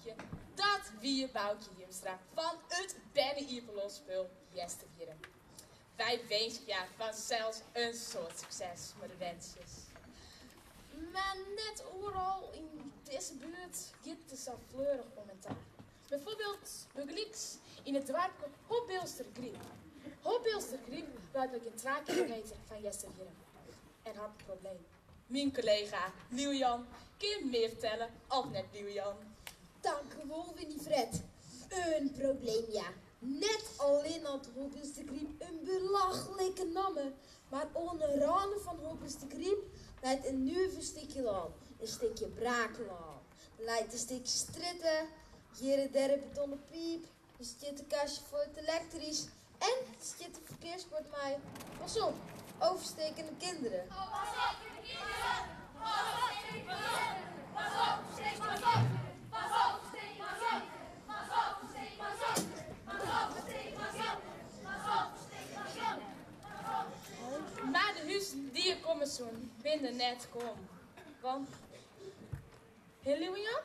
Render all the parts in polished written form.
Boukje. Dat wie Boukje Hiemstra van het Benne-Ierpelosspul Jestervieren. Wij wensen ja vanzelfs een soort succes met de wensjes. Maar net overal in deze buurt gibt es al fleurig commentaar. Bijvoorbeeld Bugeliks in het dorp Hopbeelstergriep. Hopbeelstergriep lijkt ook in 2 kilometer van Jestervieren. En had een probleem. Mijn collega Liujan kan meer vertellen of net Liujan. Dank u wel, Winifred. Een probleem, ja. Net alleen had Hopbeels de Griep een belachelijke naam. Maar onder randen van Hopbeels de Griep leidt een nieuw stukje land. Een stukje braakland. Leidt een stukje stritten. Hier een derde betonnen piep. Een stukje kastje voor het elektrisch. En een stukje verkeersbord mij. Pas op, overstekende kinderen. Maar de huis die je komen zoen binnen net kom. Want... Hé, Liujan?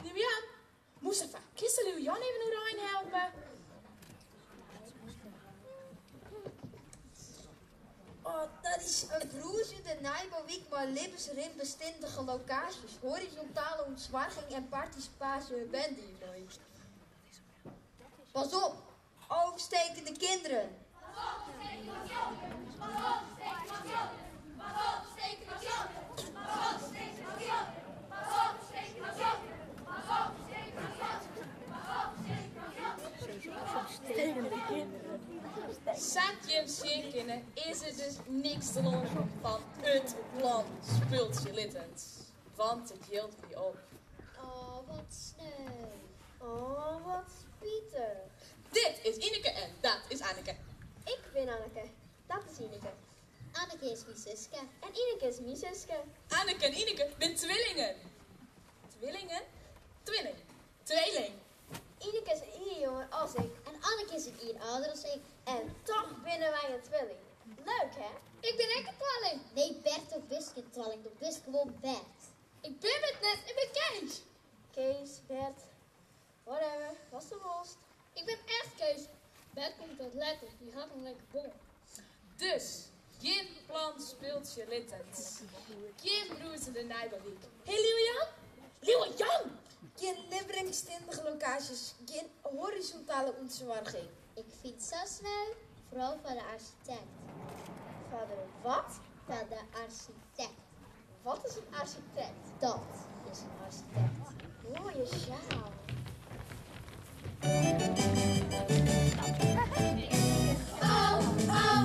Liujan? Moest even kisten Liujan even hoe erin helpen? Oh, dat is een vroezende nijbouwijk maar levensrimbestendige locaties, horizontale ontzwarging en participatie bent hier nooit. Pas op, overstekende kinderen. Zatje kinderen is er dus niks te lopen van het plan spultje littend. Want het hield niet op. Oh, wat sneu. Oh, wat spietig. Dit is Ineke en dat is Anneke. Ik ben Anneke. Dat is Ineke. Anneke is mijn zusje. En Ineke is mijn zusje. Anneke en Ineke zijn tweelingen. Tweelingen? Twilling. Tweeling. Ineke is een 1 jonger als ik. En Anneke is een 1 ouder als ik. En toch binnen wij een tweeling. Leuk, hè? Ik ben ook een tweeling. Nee, Bert ook best geen tweeling. Dat best gewoon Bert. Ik ben met net. Ik ben Kees. Kees, Bert. Whatever. Wat de worst. Ik ben echt Kees. Bert komt uit letter. Die had een lekker bom. Dus, geen plan spultje littend. Geen broers in de Nijbelwiek. Hé, Liujan? Liujan! Geen liveringstindige locaties. Geen horizontale ontzwarging. Ik vind het zo snel. Vooral van de architect. Van de wat? Van de architect. Wat is een architect? Dat is een architect. Mooie sjaal.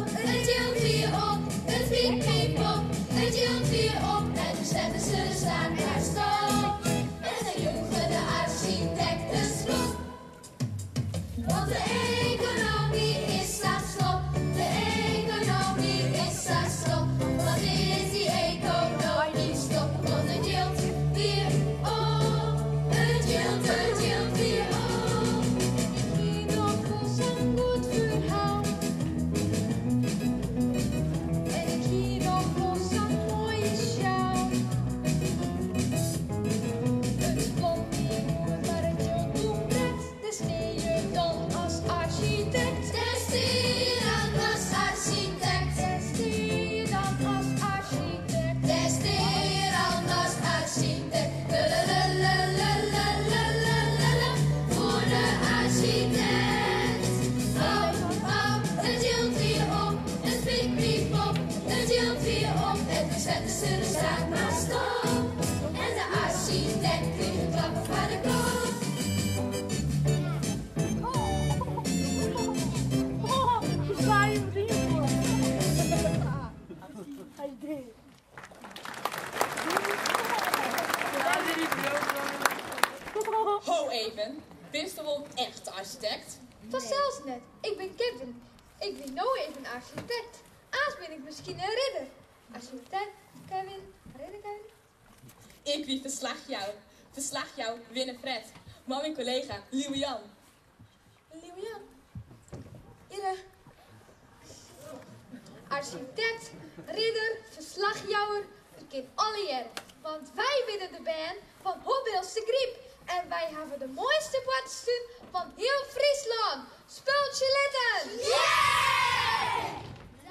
Het hield weer op, het piep op, het hield weer op en de stemmen zullen staan daar stop. En dan joegen de architecten slot. Want de economie is straks slop, de economie is straks slop. Wat is die economie stop? Want het hield weer op, het hield weer op. Hierop was een goed verhaal. En ik hierop los een mooie sjaal. Het klopt niet goed, maar het hield toen net. Dus zie je dan als architect. Daar zie je dan als architect. Daar zie je dan als architect. Daar zie je dan als architect. Voor de architect. Het hield weer op, het piep op, het hield weer op. En de zetten zullen staan maar stop. En de architect kreeg een klap van de kop. Ho even, bist er wel een echte architect? Vanzelfs net. Ik ben Kevin. Ik ben nou even architect. Aans ben ik misschien een ridder. Architect, Kevin, ridder Kevin. Ik wie verslag jou, Winifred. Maar mijn collega, Liujan. Liujan. Ire. Architect, ridder, verslagjouwer, we kennen alle jaren. Want wij winnen de band van Hopbeels de Griep. En wij hebben de mooiste bordstuin van heel Friesland. Speeltje letten! Yeah!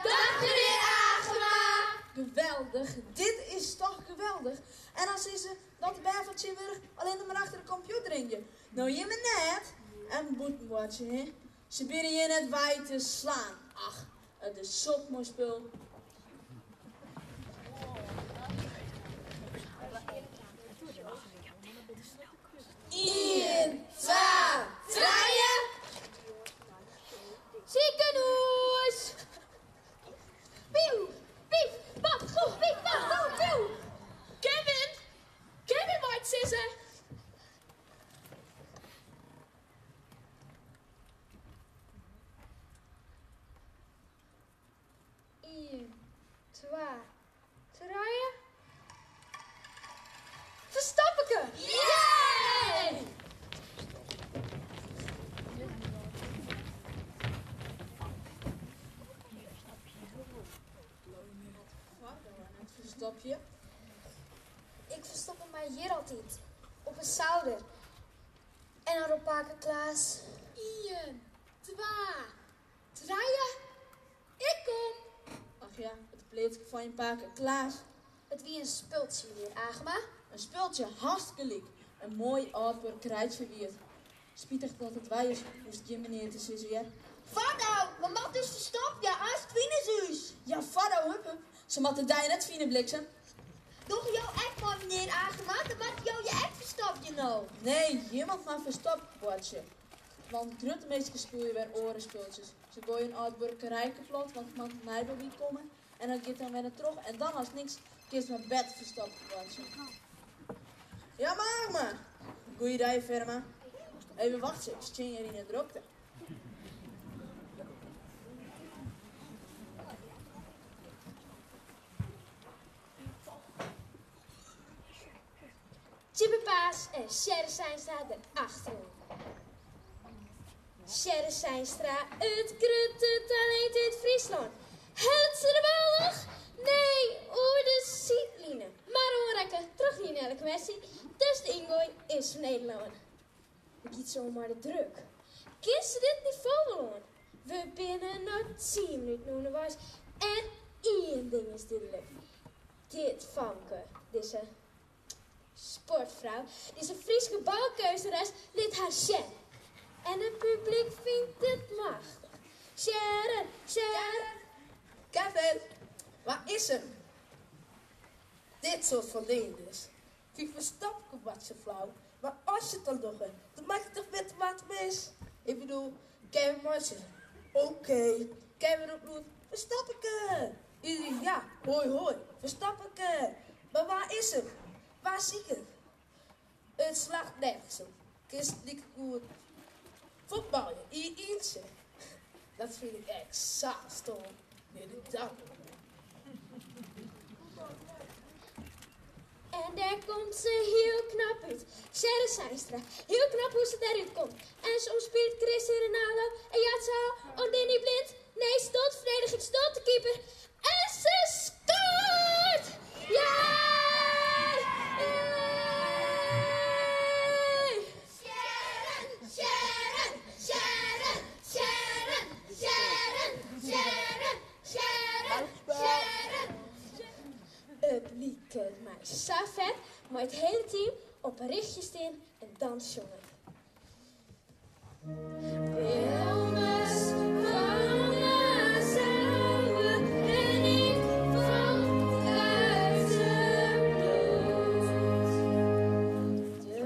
Dag meneer Agema! Geweldig, dit is toch geweldig. En dan zien ze dat de bij van Tjimburg alleen nog maar achter de computer in je. Nou, je me net. En boetenbordje, hè. Ze bieden je net wij te slaan. Ach, het is zo'n mooi spul. Eén, twee, draaien! Ziekenhuis! Pieuw, pief, pap, poef, pief, pap, poef, pieuw! Kevin! Kevin, wat is er? Eén, twee, draaien. Verstappeke! Yay! Verstap je? Ik verstop mij hier altijd. Op een zouder. En dan op paken Klaas. Eén, twee, draaien. Ik kom. Ach ja, het pleetje van je paken Klaas. Het wie een spultje, meneer Agema. Een speeltje hartstikke liek. Een mooi oud portreitje weer. Spietig dat het wij is, moest je meneer te zien weer. Vader, mijn mat is verstopt, ja, als het Wienerzuus. Ja, vadder, hup. Ze matten daar net fine bliksem. Doch jou echt maar, meneer Agema, dan maakt jou je echt verstopt, je nou. Nee, iemand maar verstopt, bordje. Want grote meesters spelen weer orenspultjes. Ze gooien een oud burgerij kapot, want het mag mij bij wie komen. En dan gaat dan weer terug. En dan als niks, kiest mijn bed verstopt, bordje. Ja, maar. Goeie dag, firma. Even wachten, ik stien hier in de drukte. Chippepaas en Sherry Seinstra erachter. Sherry Seinstra, het grote talent uit Friesland. Het ze de ballig? Nee, over de zietline. Maar hoor terug in elke kwestie. Dus de ingooi is van Nederland. Het giet zomaar de druk. Kist ze dit niveau wel aan? We binnen nog 10 minuten noemen was. En één ding is duidelijk. Dit Famke, deze sportvrouw, deze Friese balkeuzeres, liet haar Shen. En het publiek vindt het machtig. Sharon, Sharon. Kevin, waar is hem? Dit soort van dingen dus. Ik verstap ik wat ze flauw. Maar als je het dan nog hebt, dan maakt het toch met wat mis. Ik bedoel, Kevin Martin. Oké. Kevin opnoemt, verstap ik het. Iedereen, ja, hoi, verstap ik het. Maar waar is hem? Waar zie ik het? Het slaagt nergens op. Kist niet goed. Voetballen, ietsje. Dat vind ik echt saai stom. Nee, de dag. En daar komt ze heel knap uit. Sharon Seinstra. Heel knap hoe ze daaruit komt. En soms speelt Cristiano Ronaldo. En ja, het zou. Oh, Danny Blind. Nee, stoot verdediging, stoot de keeper. En ze scoort! Ja! Sharon, Sharon, Sharon, Sharon, Sharon, Sharon, Sharon, Sharon. Het lied kent mij zo vet, maar het hele team op een richtje staan en dan zongen. Wilmes vangen samen en ik van uit het bloed. De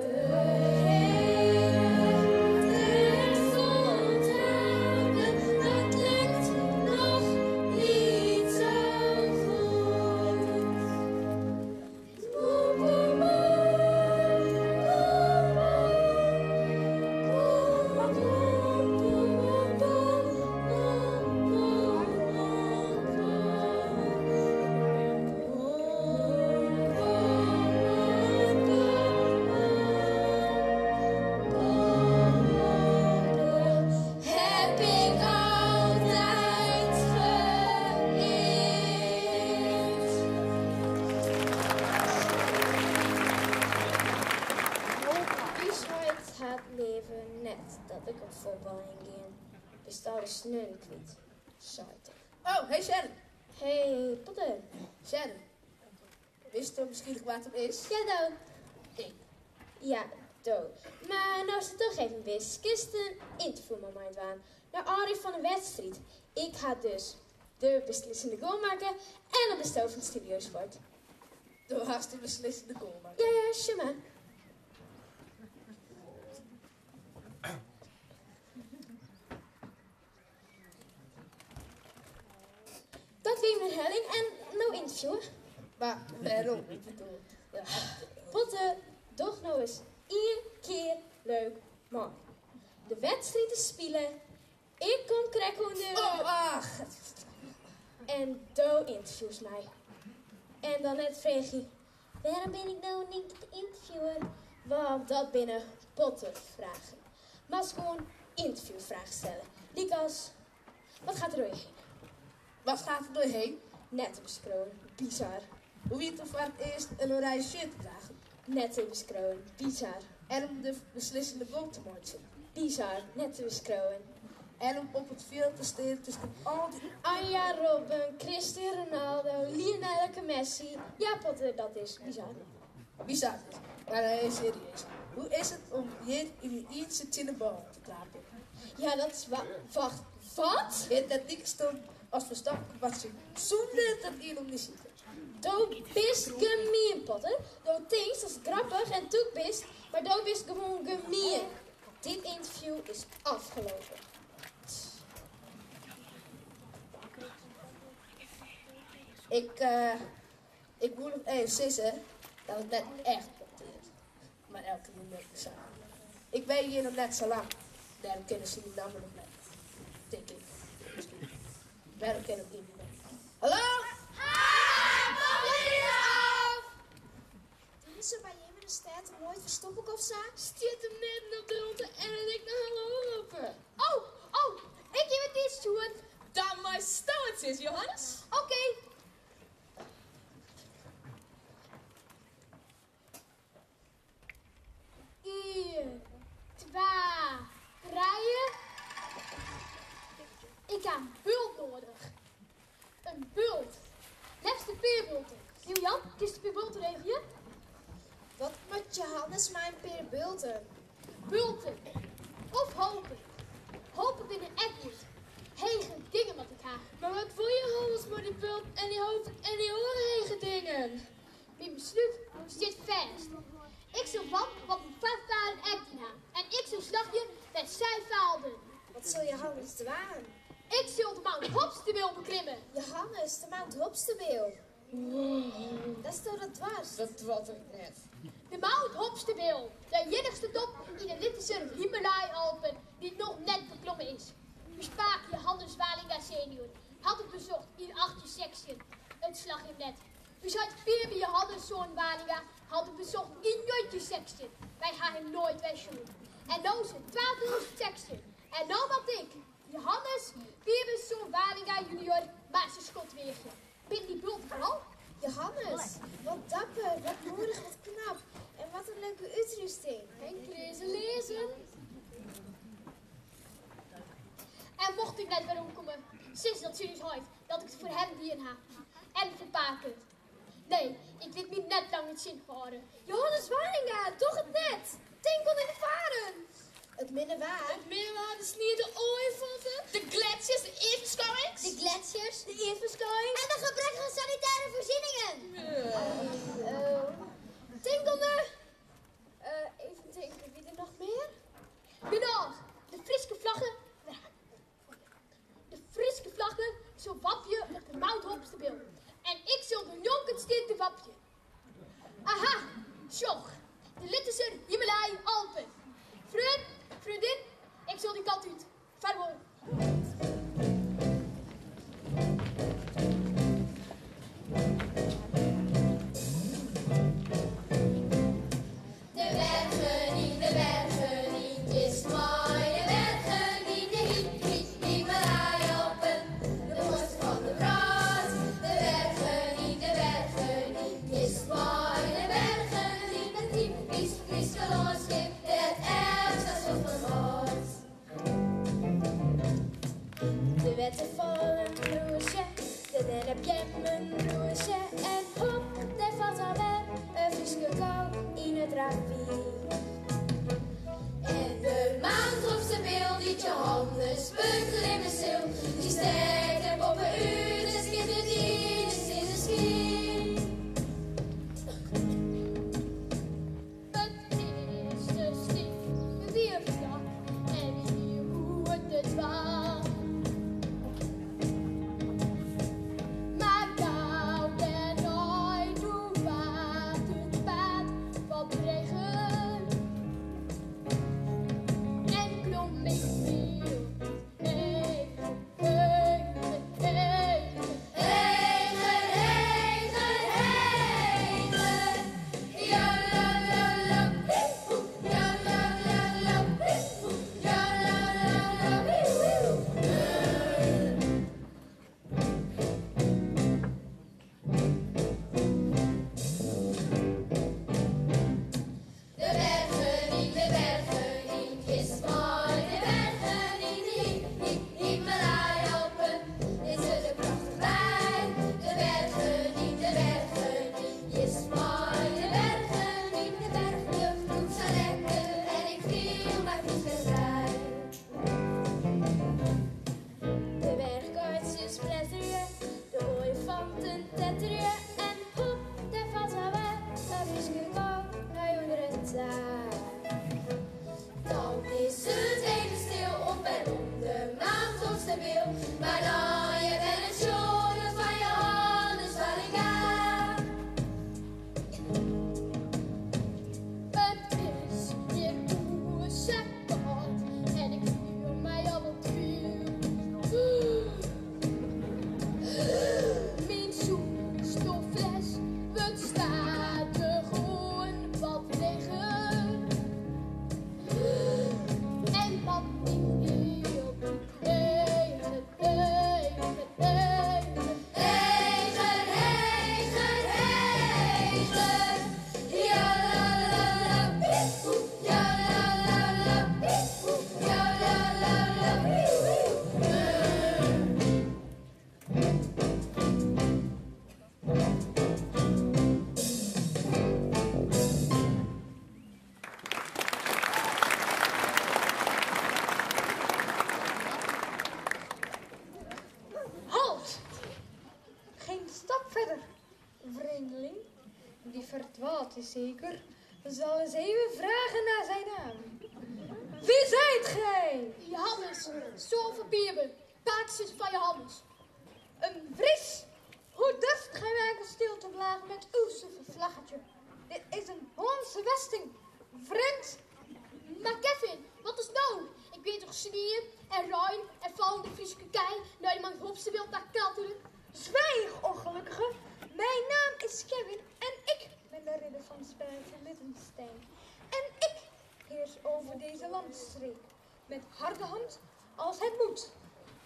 hele tijd onthouden, dat lukt nog niet zo goed. Boe, boe, boe, boe, boe, boe, boe. is daar de sneuren kwijt. Scheiter. Oh, hey Sharon. Hey, Potter. Sharon. Wist je misschien wat het is? Ja, dan. Ik. Ja, dood. Maar nou ze toch even wist, kist een interview met mij aan. Naar Arie van de wedstrijd. Ik ga dus de beslissende goal maken en een bestel van Studiosport. Toen was de beslissende goal. Maar. Ja, shimma. Dat weer mijn helling en nou interviewen. Maar waarom? Ik bedoel, ja. Potten, doch nou eens 1 keer leuk man. De wedstrijd te spelen. Ik kom krijgen de... Oh, ach. En do interviews mij. En dan net vraag je, waarom ben ik nou niet te interviewen? Want dat binnen Potten vragen. Maar ze gewoon interviewvragen stellen. Die als, wat gaat er doorheen? Wat gaat er doorheen? Net beschroven, bizar. Hoe je toch voor het eerst een oranje shirt te dragen? Net beschroven, bizar. En om de beslissende goal te maken. Bizar, net beschroven. En om op het veld te staan tussen al die... Anja Robben, Cristiano Ronaldo, Lionel Messi. Ja, Potter, dat is bizar. Bizar. Maar serieus. Hoe is het om hier in je eentje in de bal te klappen? Ja, dat is wacht, wat? Het dat niks stond als Verstappen wat ze zonder dat iemand niet ziet. Do bist gemeen, Potter. Do thinks dat is grappig en toek bist, maar do bist gewoon gemeen. Dit interview is afgelopen. Ik moet nog even zeggen dat het net echt is. Maar elke minuut is zo. Ik ben hier nog net zo lang. Daarom kennen ze die namen nog net. Denk ik. Misschien. Daarom kennen we die niet meer. Hallo? Is bij je in de stad nooit verstoppen of zo? Stiet hem net op de ronde en ik naar hallo roepen. Oh, ik heb het niet doen. Dan maar stoot is, Johannes. Oké. Eén, 2, rijden. Ik heb een bult nodig. Een bult. Lekste peerbulten. Julian, kies de peerbulten regelen? Wat moet Johannes mijn peerbulten? Bulten. Of hopen. Hopen binnen echt niet. Hege dingen wat ik haal. Maar wat voel je Hans voor die bult en die hoofd en die oren dingen? Mijn besluit zit vast. Ik zal wat een vader en echt na. En ik zal slagje met zij faalden. Wat zul Johannes te waan? Ik zal de Mount Hopstebeel beklimmen. Johannes, de Mount Hopstebeel. Dat is toch dat dwars? Dat wat ik net. De Mount Hopstebeel. De jinnigste top in de Littische Himalaya-Alpen die nog net beklommen is. Bespaak Johannes Walinga senior. Had het bezocht in 8e section. Het slag in net. U zou het 4 bij Johannes zoon Walinga had het bezocht in 9e section. Wij gaan hem nooit wegzoeken. En nou is het 12e section. En nou wat ik. Johannes, 4 zoon Walinga junior, maar zijn schot weertje. Ben die bult vooral? Johannes, wat dapper, wat moedig, wat knap. En wat een leuke uitrusting. En lezen. En mocht ik net weer omkomen, sinds dat jullie ooit dat ik het voor hem dieren heb. En verpaken. Nee, ik weet me net lang niet zin gehouden. Johannes Walinga, toch het net. Tinkel in de varen. Het minnewaar. Het middenwater is niet de ooivatten. De gletsjers, de evenschouwings. De gletsjers, de eerstverschouwing. En de gebrekkige sanitaire voorzieningen. Tinkelne. Even denken, wie er nog meer? Genoeg, de Friese vlaggen. De Friese vlaggen, zo'n wapje op de Mount Hopstebeel. En ik zul de jonken stinte wapje. Aha, sjoch, de Littische Himalaya Alpen. Vriendin, ik zul die kant uit. Vaarwel. De bergen niet, is mooi. De bergen niet, de Himalaya Alpen. De borst van de brand, de Die verdwaalt is zeker. We zullen eens even vragen naar zijn naam. Wie zijt gij? Johannes, zoon van Bierbel, paardjes van Johannes. Een Fries? Hoe durft gij mijn kasteel te blazen met uw suffe vlaggetje? Dit is een Hollandse vesting. Vriend, Maar Kevin, wat is nou? Ik weet toch sneeuw en ruim en vallende Friese kei, nou iemand hopste wilt naar Katelen. zwijg, ongelukkige. Mijn naam is Kevin en ik ben de ridder van Spelletje Littenstein. En ik heers over deze landstreek. Met harde hand als het moet.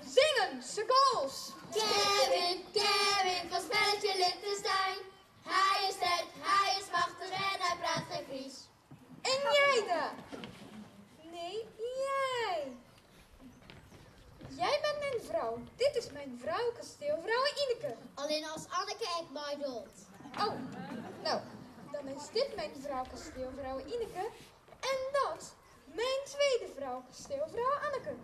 Zingen, sukkels! Kevin, Kevin van Spelletje Littenstein. Hij is sterk, hij is machtig en hij praat geen Fries. En jij daar? Nee, jij. Jij bent mijn vrouw. Dit is mijn vrouw, kasteelvrouw Ineke. Alleen als Anneke echt mij doet. Oh, nou, dan is dit mijn vrouw, kasteelvrouw Ineke. En dat mijn tweede vrouw, kasteelvrouw Anneke.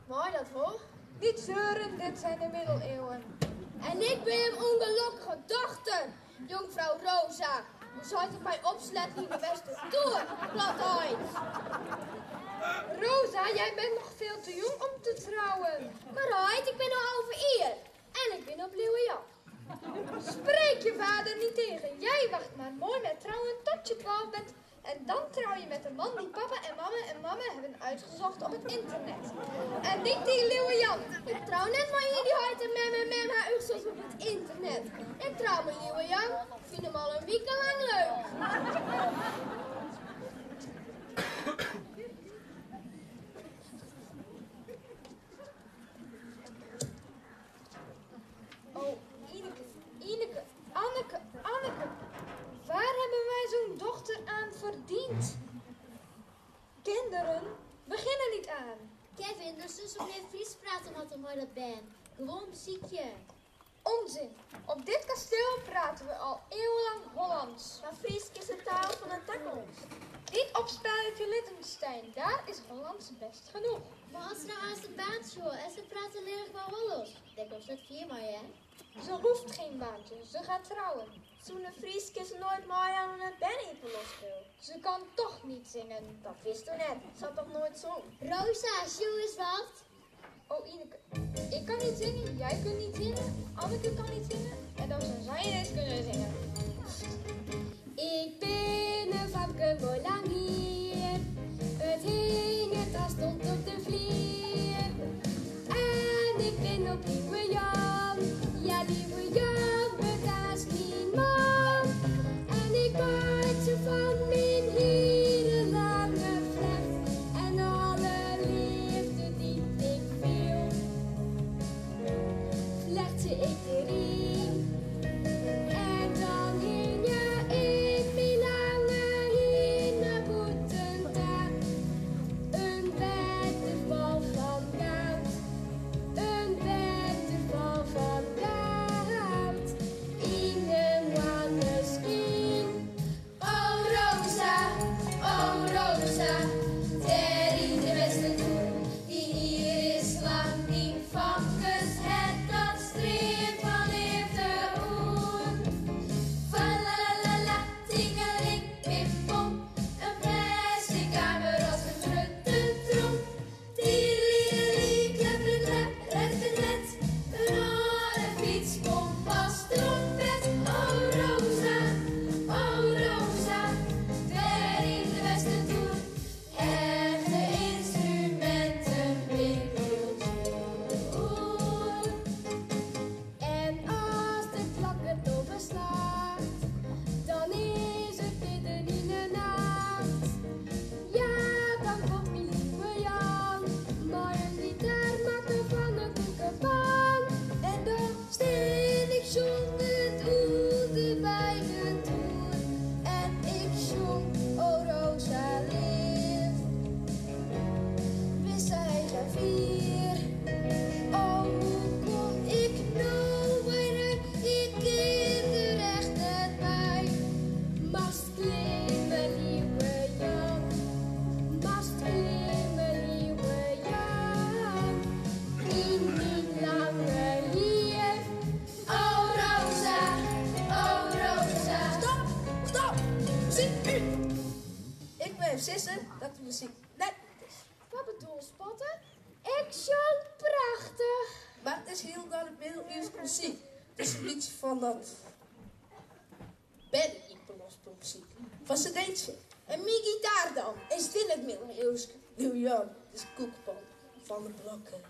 Mooi dat hoor. Niet zeuren, dit zijn de middeleeuwen. En ik ben een ongelukkige dochter, jonkvrouw Rosa. Hoe zou ik mij opsletten in de beste toer, platheid. Rosa, jij bent nog veel te jong om te trouwen. Maar right, ik ben al over hier. En ik ben op Leeuwenjan. Spreek je vader niet tegen. Jij wacht maar mooi met trouwen tot je 12 bent. En dan trouw je met een man die papa en mama hebben uitgezocht op het internet. En niet die Leeuwenjan. Ik trouw net maar hier die huid en mem haar uitgezocht op het internet. Ik trouw mijn Leeuwenjan. Ik vind hem al een week lang leuk. Oh, Ineke, Anneke. Waar hebben wij zo'n dochter aan verdiend? Kinderen, beginnen niet aan. Kevin, de zus of meneer Fries praten wat er maar dat ben. Gewoon muziekje. Onzin. Op dit kasteel praten we al eeuwenlang Hollands. Maar Fries is de taal van een takkelons. Niet op Spelletje Littenstein, daar is Hollands best genoeg. Maar als ze nou aan de baantje hoor en ze praten lelijk van Hollands. Denk op dat 4 maar, hè? Ze hoeft geen baantje, ze gaat trouwen. Zo'n Fries is nooit mooi aan een Benny verlospeel. Ze kan toch niet zingen. Dat wist u net. Ze had toch nooit zong? Rosa, Sjoe is wat? Oh Ineke, ik kan niet zingen, jij kunt niet zingen, Anneke kan niet zingen. En dan zou zij ineens kunnen zingen. Ik ben een varken mooi lang hier. Het hing, het stond op de vlier. En ik ben op Lieve Jan. Ja, Lieve Jan, betaast niemand. En ik maak ze van mijn hele lange vlecht. En alle liefde die ik viel, vlecht ze ik erin. En dan hing je in mijn lange hinderboetentaak. Een waterval van goud, een waterval van goud. In een maneschijn. Oh Rosa, ter in de beste toer. Die hier is lang, die vankes het dat streep van de middeleeuwse muziek. Het is een liedje van dat Benny Ieperlospel muziek. Van cd'tje. En mijn gitaar dan? Is dit het middeleeuws? Julian, het is een koekpan van de blokken.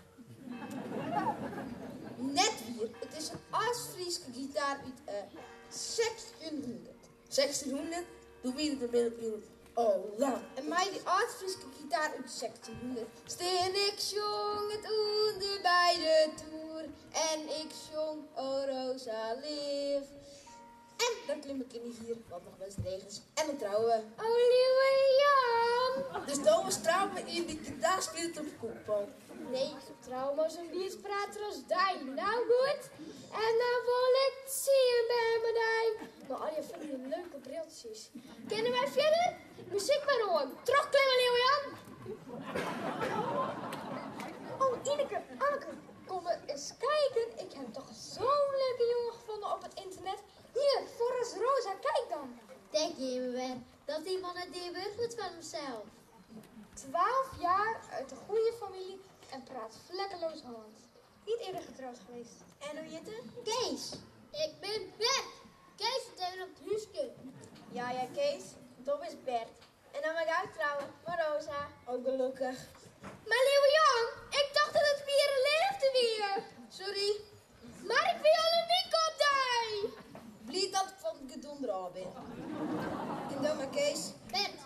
Net weer, het is een Oost-Friese gitaar uit 1600. 1600, toen wie de middeleeuwen al lang. En mij die Oost-Friese gitaar uit 1600. Steen ik zong het onder bij de toer. En ik zong O Rosa lief. En dan klim ik in hier, wat nog best regens. En dan trouwen. Oh, lieve Jan. Dus dan was trouwen in die gitaar speelt op de koekpan. Nee, ik heb trouwens een liefsprater als die. Nou goed. En dan wil ik het zien bij me die. Maar al je van die leuke briltjes. Kennen wij verder? Muziek maar hoor. Terugklimmen, lieve Jan. Oh, Ineke, Anneke. Kom eens kijken. Ik heb toch zo'n leuke jongen gevonden op het internet. Hier, Forrest Rosa, kijk dan. Denk je weer dat die man het die weer goed van hemzelf? 12 jaar uit een goede familie en praat vlekkeloos Hollands. Niet eerder getrouwd geweest. En hoe heet het? Kees, ik ben Bert. Kees zit even op het huisje. Ja, Kees. Dat is Bert. En dan mag ik uittrouwen, maar Rosa. Ook gelukkig. Maar lieve Jan, ik dacht dat het weer een leefde weer. Sorry. Maar ik wil al een week op die. Blied dat ik van het gedonder al ben. En dan maar Kees. Bert,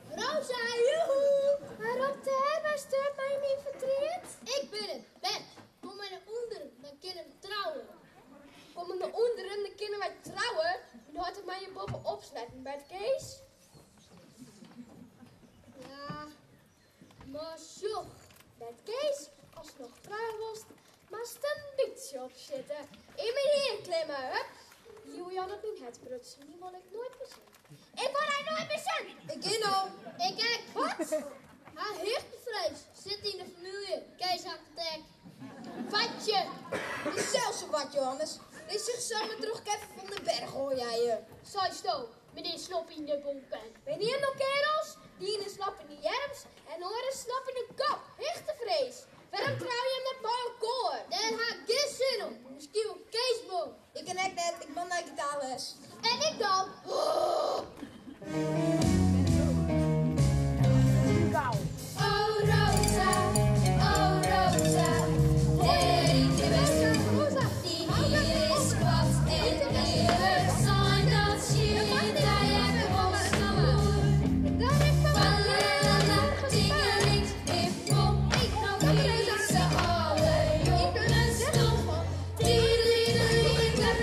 Rosa, joehoe. Waarop de herberster mij niet vertreedt? Ik ben het, Bert. Kom maar naar onder, dan kunnen we trouwen. Kom maar naar onderen, dan kunnen wij trouwen. En dan had ik mij je boven opsluiten bij het Kees. Ja, maar zo. Bij het Kees, als je nog vrouw was, maar een beetje op zitten. In mijn heer klimmen, hup. Julian op mijn het prutsen, die wil ik nooit meer zien. Ik wil hij nooit meer zien. Ik ken al. Ik kijk. Wat? Haar heertevrees zit in de familie. Kees architect. Vatje. Is zelfs een wat, Johannes. Is zich samen terug even van de berg, hoor jij je. Zij sto, meneer Slop in de bonken. Ben hier nog kerels? Die in de slap in de jerms en horen slap in de kop. Hichtevrees. Waarom trouw je met bij elkaar? Daar ga ik geen zin op. Misschien wel Kees boom. Ik ken echt net, ik ben naar gitaarles. En ik dan? Oh Rosa, die hier is wat en eerlijk zijn dat je daar hebt opgevoerd. Walala, tingeling, hip-hop, nog hier ze alle jongens toch. Tiedeliedelied, klap,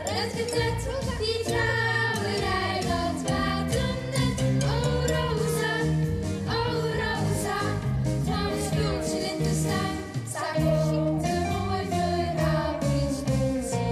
het geklet, die trouwerij, dat waternet. Oh Rosa, van de stoeltje in de staan, sta op de mooi verhaal, die stoeltje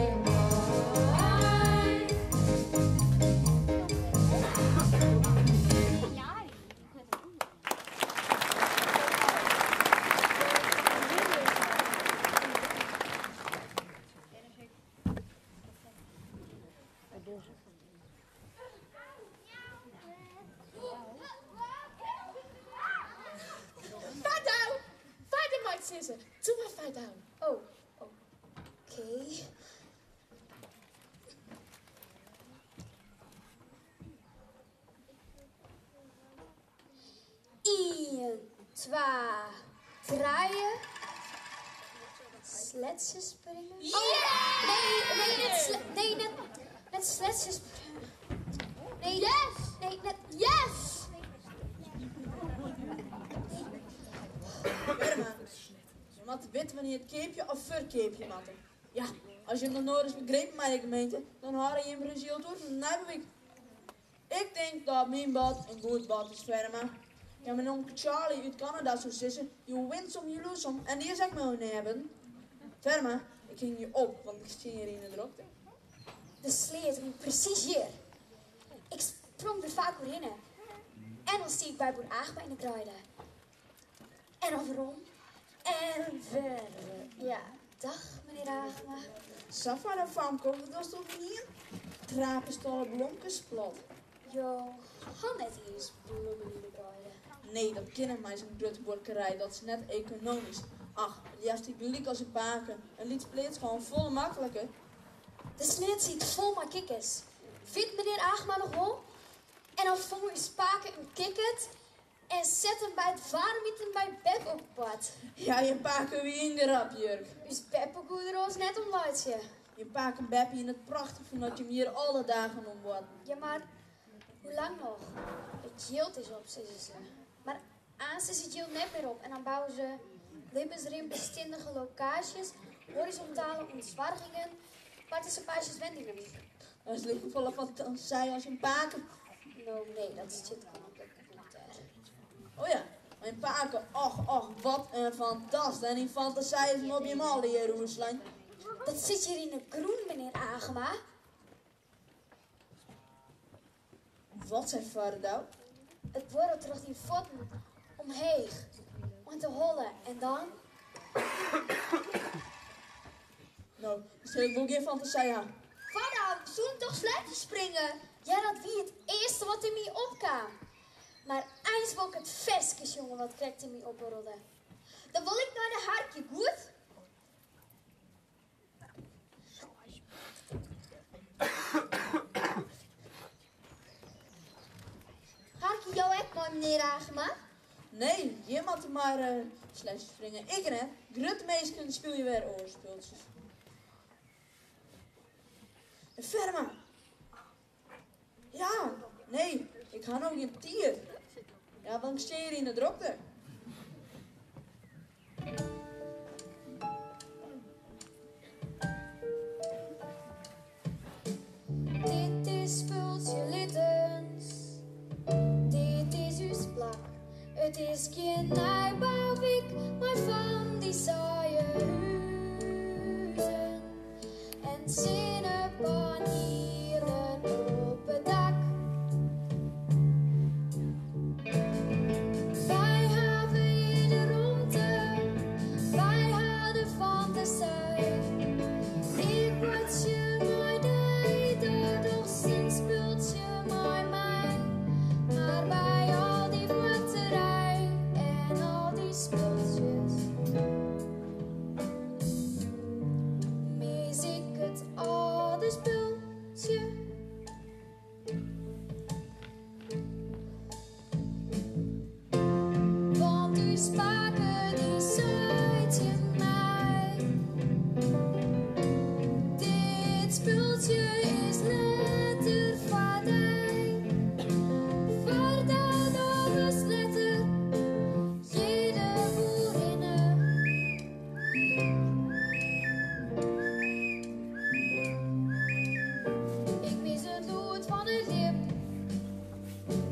Fight down. Fight it, Mike Scissor. Doe maar fight down. Oh, oké. Eén, twee, draaien. Sletsen springen. Net sletsen springen. Nee, yes! Berma, je moet weten wanneer het keepje of verkeepje maakt. Ja, als je hem dan nog eens begrepen bij de gemeente, dan haal je hem regiel door van de Nijbeweek. Ik denk dat mijn bad een goed bad is, Verma. Ja, mijn onkel Charlie uit Canada zou zeggen, je wint some, you lose some, en die zou ik me ook niet hebben. Verma, ik ging je op, want ik zie hier in de drukte. De slee ging precies hier. Ik sprong er vaak weer in. En dan zie ik bij Boer Aagma in de draaide. En overom. En verder. Ja, dag meneer Aagma. Safara farm komt het als toch niet? Trapenstallen blonkers plat. Jo, han net eens bloemen in de draaide. Nee, dat kennen mij zo'n grote boerderij, dat is net economisch. Ach, die heeft die gelijk als een paken. En liet spleet gewoon vol makkelijker. De sneeuw ziet vol maar kikkers. Vindt meneer Agema nog wel? En dan vong u spaken een kikkert en zet hem bij het vadermieten bij Beb op pad. Ja, je paken wie in de rap, Jurk. Dus Beb goede ons net om luidje. Je paken Beppie in het prachtig van dat je hem hier alle dagen om wordt. Ja, maar hoe lang nog? Het jild is op, zeggen ze. Maar aanstaan is het jild net meer op en dan bouwen ze levensrimbestendige locaties, horizontale ontzwargingen, participatiewendingen. Dat is lekker volle fantasie als een paken. Nou, nee, dat zit gewoon op de computer. Oh ja, mijn paken, och, wat een fantast. En die fantasie is nog op je mal hier, Roeslijn. Dat zit hier in het groen, meneer Agema. Wat zei vader nou? Het wordt terug die voeten omheen, om te hollen en dan... Nou, dat is wel geen fantasie aan. Vader, zo'n toch slecht springen? Ja, dat wie het eerste wat in mij opkwam. Maar eens wil ik het vestjes, jongen, wat krijgt in mij oprollen. Dan wil ik naar de hartje, goed? Hartje jou echt mooi, meneer Agema? Nee, je moet maar slecht springen. Ik net, grutmeesken speel je weer oorspultjes. Ferma. Ja, nee, ik ga nog geen tier. Ja, want ik sta hier in de drokte. Dit is Vultje Littens, dit is uw splak. Het is geen nijbouwwijk, maar van die saaie huizen. En zinnenpanieren op het dak. Wij hebben hier de ruimte, wij hadden fantasie. Ik word je mooi deed, doch sinds speelt je mooi mij. Maar bij al die watterij en al die speeltjes mis ik het oude speeltje. Want uw spaken die zaait je mij. Dit speeltje is letter vadij. Vader nog eens letter, jede boerinne. Ik mis het lood van het lip.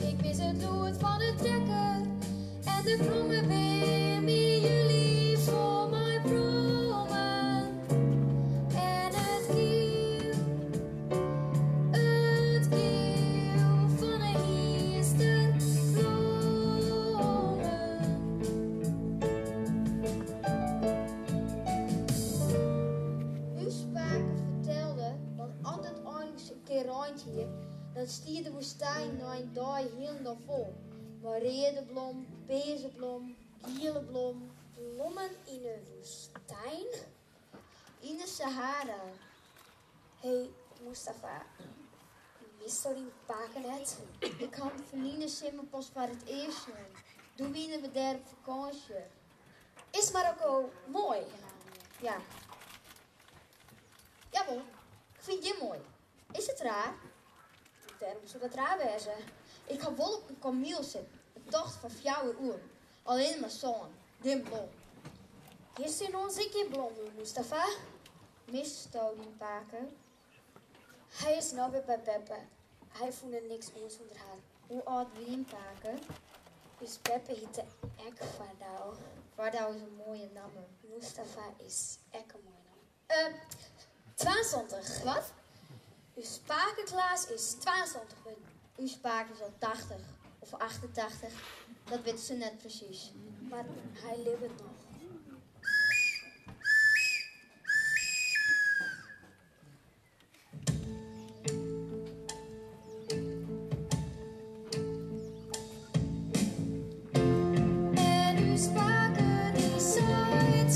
Ik mis het lood van het trekken. En de bloemen weer meer jullie voor mij bloemen. En het kiel van een eerste bloemen. Uw spaken vertelde dat altijd eindelijk een keer rondje hier, dat stier de woestijn na een dag helemaal vol. Maar redeblom, pezenblom, gielenblom, Blommen in de woestijn? in de Sahara. Hey, Mustafa. Wist al die paken net? Ik had verliezen simmen pas voor het eerst doen. Doe wie we daar op vakantie. Is Marokko mooi? Ja. Jawel, ik vind je mooi. Is het raar? Waarom zou dat raar wezen? Ik ga wel op een kameel zitten. Een tocht van 4 uur. Alleen maar zon. Dim blom. Hier is in ons een keer blond, Mustafa. Misstouw die paken. Hij is nou weer bij Beppe. Hij voelde niks ons onder haar. Hoe oud wie een paken? Dus Beppe heette Ek Vardau. Vardau is een mooie naam. Mustafa is Ek een mooie naam. 22. Wat? Uw spakenklaas is 22. Uw spaak is al 80 of 88. Dat weet ze net precies. Maar hij leeft nog. En uw spaken die zaait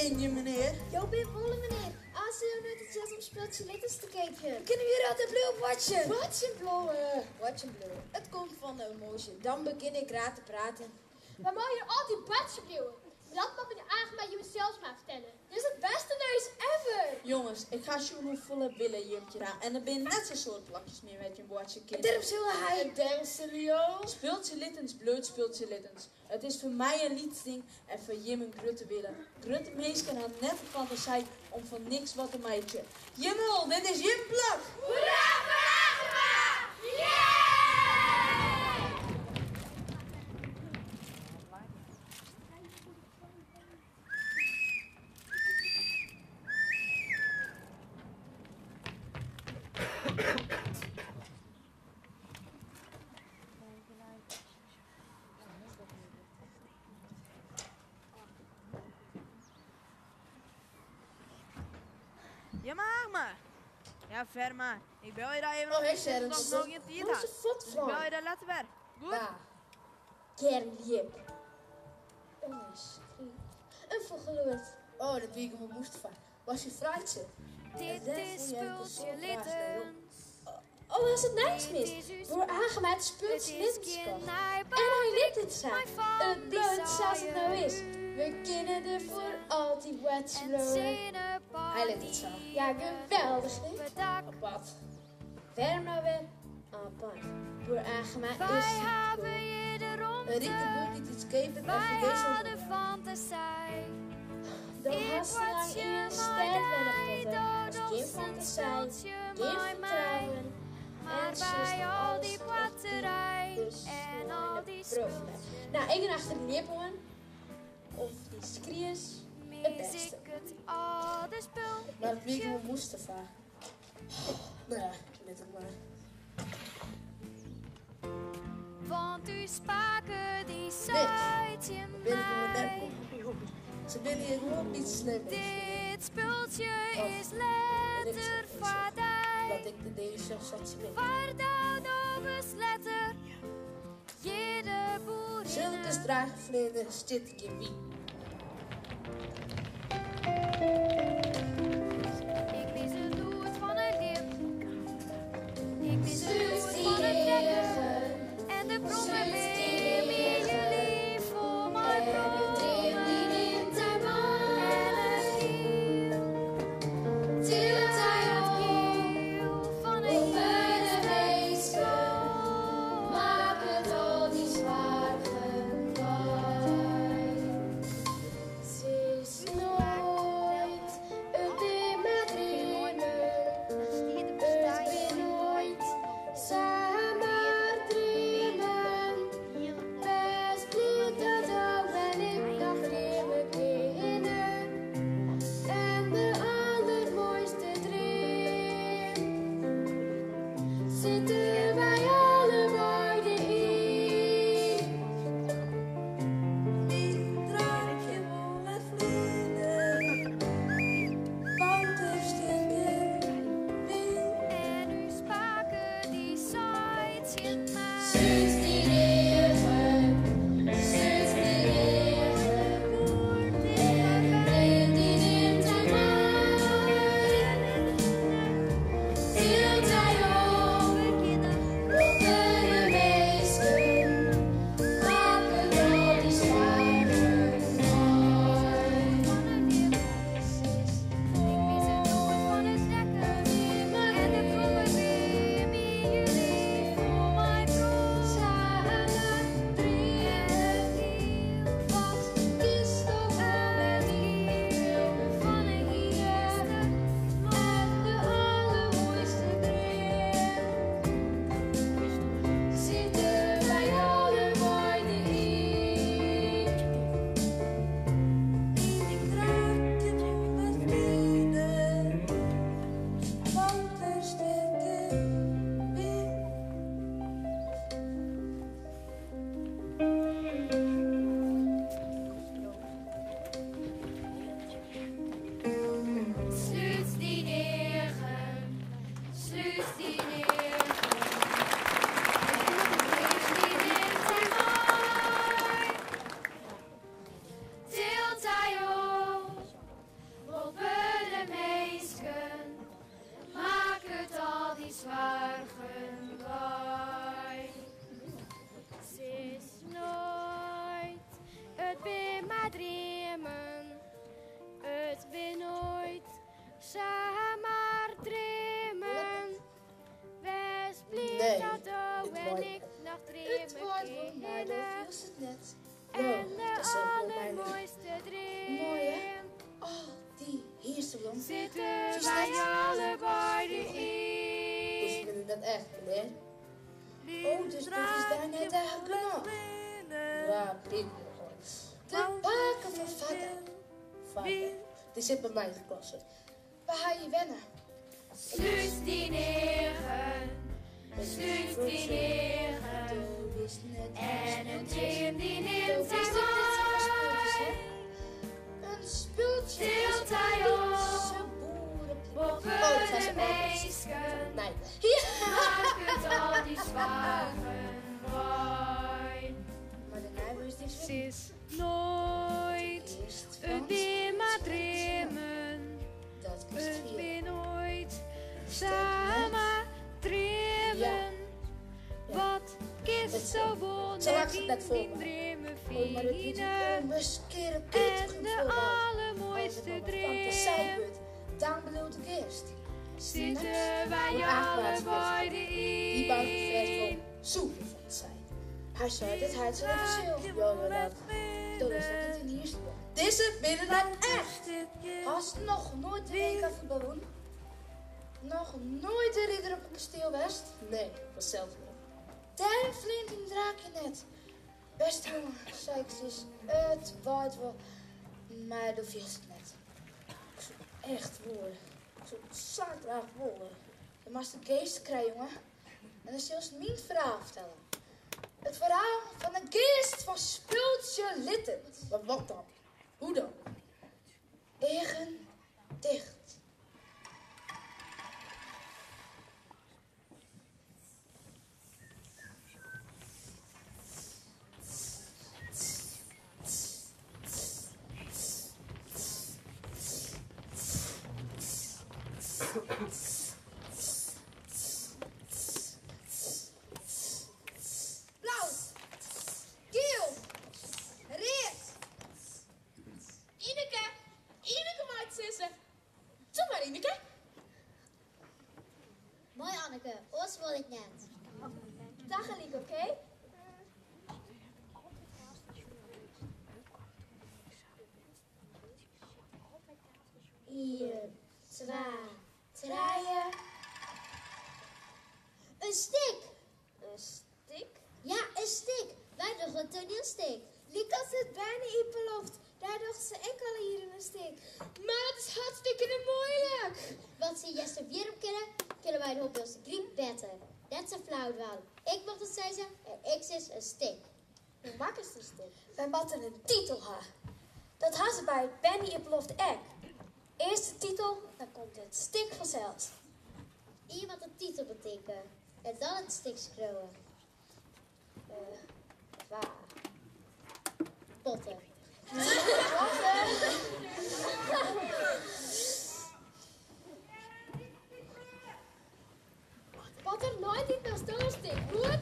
ben je, meneer? Jo, ben Wolle, meneer. Als u nu het zes om speeltje letters te kijken. Kunnen we hier altijd blauw watchen? Wat een blauwe. Wat een blauwe. Het komt van de emotie. Dan begin ik raad te praten. We mogen hier altijd badje blijven. Dat mag je aangemeid je zelfs maar vertellen. Dit is het beste neus ever. Jongens, ik ga zo'n hoe volle billen jumtje aan. En er ben net zo'n soort plakjes meer met je bordje kind. Daarom zullen hij... En denk serieus? Speeltje littens, bloot speeltje littens. Het is voor mij een liedssting en voor Jim een grutte willen. Grutte meesken had net de fantasie om van niks wat te meidje. Jimmel, dit is Jim Plak! Ja, maar maar. Ja, ver maar. Ik bel je daar even Oh, op. hey, Ik zit Sharon. nog nooit in het hier Hoe is de fot Ik van? bel je daar later weer. Goed? Ja. Kernjip. Een vergeloord. Oh, dat weet ik wel Mustafa. Was je fruitje? Dit is Spultje Littens. Oh, was het niks mis? Door aangemaakt speeltje littenskap. En hij liet het zijn. Het bloot zoals het nou is. We kennen er voor altijd wat slowen. Hij liet het zo. Ja, geweldig, hè? Apart. Waarom nou weer? Apart. Door aangemaakt Wij is het hebben je de Rieke ronde. moet niet iets geven en Wij vergeet hadden zo. fantasie. Dan hast du lang in een stad willen potten. Als geen fantasie, geen vertrouwen. Maar bij al die batterij en al die spullen Nou, ik ga achter de leerpoen. Of die skriers. Het mis beste. ik het al de spul. Maar dat weet ik wel Mustafa. Nou ja, let het maar. Want u spaken die zijt je Ben ik wel net mij. op. Ze willen hier gewoon niet slim. Dit spultje is Dat lettervaardij. ik de deze zat ze mee. Vaardouw nog eens letter. Jede boer in Zulke straagvlinder zit ik in wie. Ik mis het lood van een leeuw. Ik mis het lood van een trekker. En de brommer leeuw meer je lief voor mijn brommer. En een leeuw. Til het kiel van een Maak het al die zwaar gevaar. is het net. En Wow, de dat is ook wel mijn allermooiste Mooi, hè? dream Oh, die heerselom. zitten Zie wij je dat? allebei Dus in. vinden dat echt, meneer. Oh, dus dat is daar net eigenlijk nog. Ja, prima. De baken van vader. Vader, die zit bij mij in de klasse. Waar ga je wennen? Sluit die negen, sluit die negen. Doe is net En een dream die neemt Doe is zijn dit voor speeltjes, waai. hè? Een speeltje. Tilt hij op, Zijn boeren. boven Oh, dat zijn de ze ouders. meisken. Nee. Hier. Maak het al die zwagen waai. Maar de nijver is niks Het meer. is nooit Eerst een Frans, weer maar dreamen. dat Het kiest vier. weer nooit samen dreamen. Wat kist zo Zo wonder had ik het net in voor die me. dreamen Oh, maar dat liedje vieren. kom eens keren En de allermooiste dream Fantasijput. Dan bedoelt ik eerst. zitten wij Wordt aangemaakt allebei Die bouwt de fles erin. van zoeken van het zijn. Hij zei dit hij zijn verschil. Ja, dat. Dat is dat het in hier stond. Deze binnen dat echt. Hast nog nooit de week even bewoond? Nog nooit de ridder op een kasteel West? Nee, was zelf niet. Daar vliegt een draakje net. Beste jongen, zei ik dus, het waait wel, maar dat viel het net. Ik zoek echt woorden. Ik zoek zaterdag woorden. Je mag de geest krijgen, jongen. En dan zul je niet het verhaal vertellen. Het verhaal van een geest van Speeltje Littend. Maar wat dan? Hoe dan? Egen dicht. Blauw. Geel. Reed. Ineke! Ineke maakt zussen! Doe maar, Ineke! Mooi Anneke, ons wil ik net. Dag Alieke, oké? Hier, twee, draaien. Een stik. Een stik? Ja, een stik. Wij doen een toneelstik. Likas het bijna Ieperloft. Daar dacht ze enkel hier in een stik. Maar het is hartstikke moeilijk. Wat ze Jester weer op kunnen wij de hopbeelse griep beter. Dat is een flauw dwalen. Ik mocht het zeggen en ik zes een stik. Hoe maak is een stik? Wij moeten een titel hebben. Dat had ze bij Benny Ieperloft Egg. Eerst de titel, dan komt het stik vanzelf. Iemand de titel betekenen. En dan het stik schreeuwen. Waar? Potten. Wat er nooit niet naar stoorstik, goed?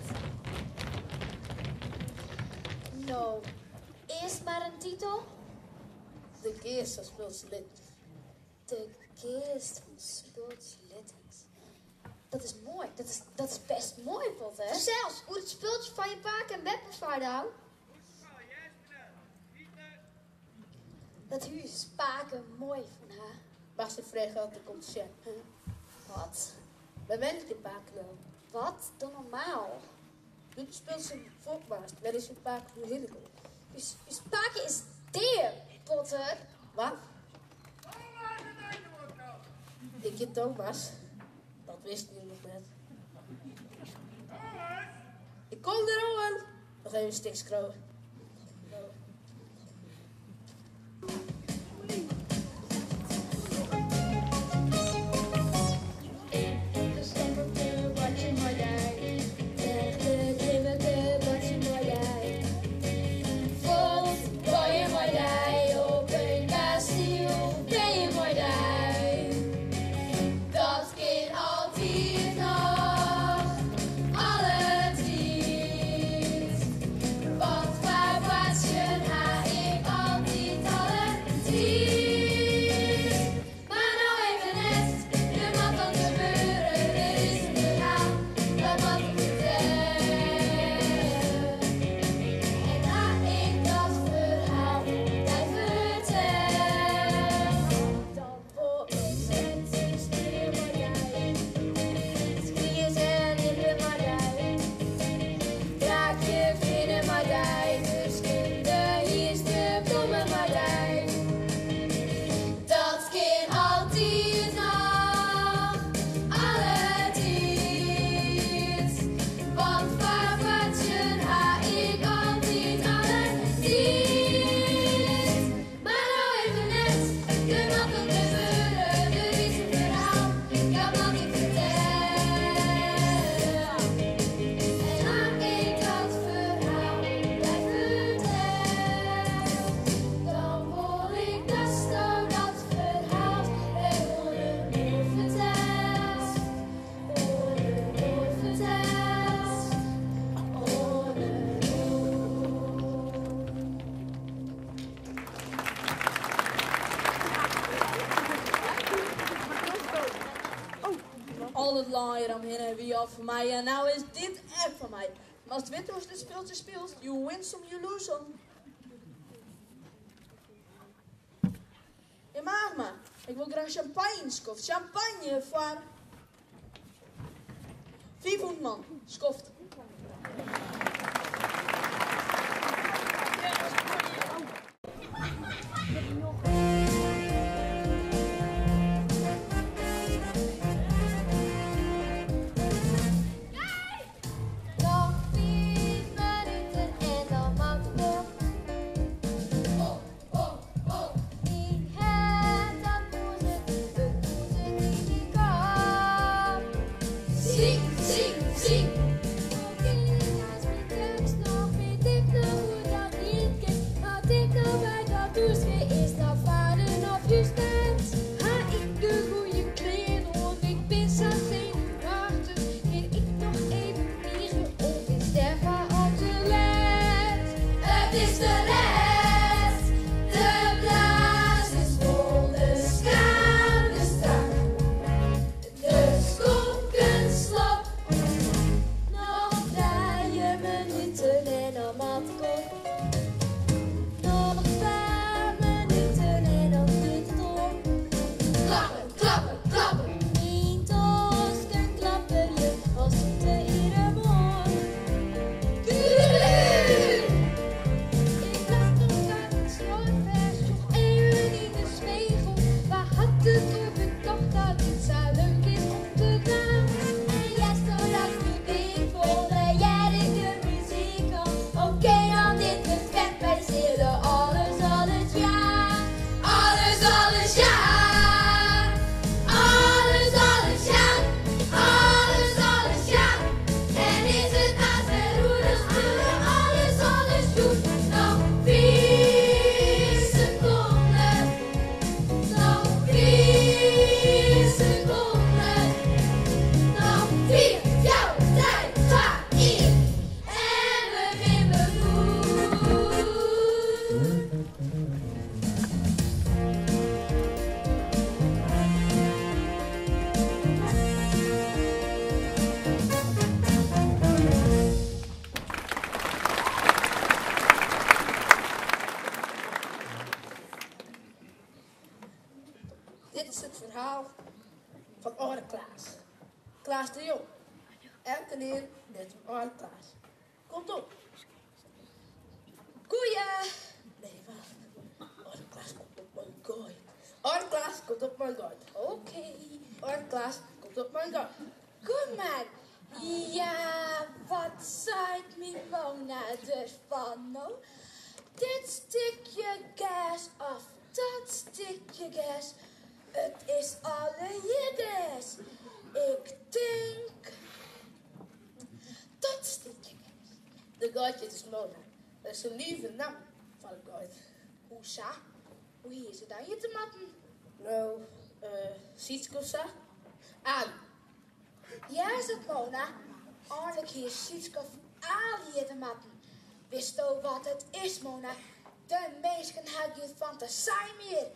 Nou, eerst maar een titel. De geest van Speeltje Littend. De geest van Speeltje Littend. Dat is mooi. Dat is best mooi, Potter. Zelfs hoe het speeltje van je paak en bed bespaard houdt. Dat huur is spaken mooi van haar. Mag ze vragen wat er komt zeggen? Wat? Bij mij niet in Paken nou. Wat? Dan normaal. Doe de Speeltje volkmaast. Waar is een Paken voor Hilleke? Je spaken is deer, Potter. Wat? Ik je Thomas. Dat wist ik nog net. Ik kom er al. Nog even een stik scrollen. Dat kind altijd nog alle tijd. Wat mij eromheen en wie al van mij. En nou is dit echt van mij. Maar als het weet hoe je dit speeltje speelt, you win some, you lose some. Je mag maar. Ik wil graag champagne skoft. Champagne voor 400 man. Skoft. Nog 10 minuten en dan mag het op. Ik heb dat moeite niet in kop. Zing, zing, zing. Oké, als mijn tekst nog weet ik nog hoe dat niet klinkt. Wat ik nou bij dat douche is dat vader of juist. Ha, ik de goede kleren of ik ben zo zenuwachtig. Keer ik nog even vliegen of is Stefan op de les? Het is de les. De blaas is vol, de schaam is strak. De skonken slop. Nog 3 minuten en dan mat komt. Nog 5 minuten en dan zit het op. Klappen, klappen, klappen. Niet tosken klappen je als het te ieder mond. Ik las nog aan het slotfest, nog even in de spiegel. Waar had het op bedacht dat het zo leuk is om te gaan? En jij stond als publiek vol, ben jij de muziek al? Oké, dan dit het vet, wij zingen alles, alles ja. Alles, alles ja. Alles, alles ja. Alles, alles ja. En is het naast de roeders sturen alles, alles goed. Nog 4 seconden. Nog 4 seconden. Nog 4, jouw tijd, 2, 1. En we wimmen goed. Dit is het verhaal van Orde Klaas. Klaas de Jong. Elke leer met een Orde Klaas. Komt op. Koeien! Nee, wacht. Orde Klaas komt op mijn gooi. Orde Klaas komt op mijn gooi. Oké. Orde Klaas komt op mijn gooi. Goed maar. Ja, wat zei mijn Mona ervan nou? Dit stukje gas of dat stukje gas. Het is alle jedes. Ik denk dat stukje gas. De gootje is Mona. Dat is een lieve naam van de goot. Hoesa? Hoe hier ze dan je te matten? Nou, Sietskosa. Ali. Ja, is het Mona. Eigenlijk hier Sietskof Ali te matten. Wist je wat het is, Mona? De meesten hebben je fantasie meer.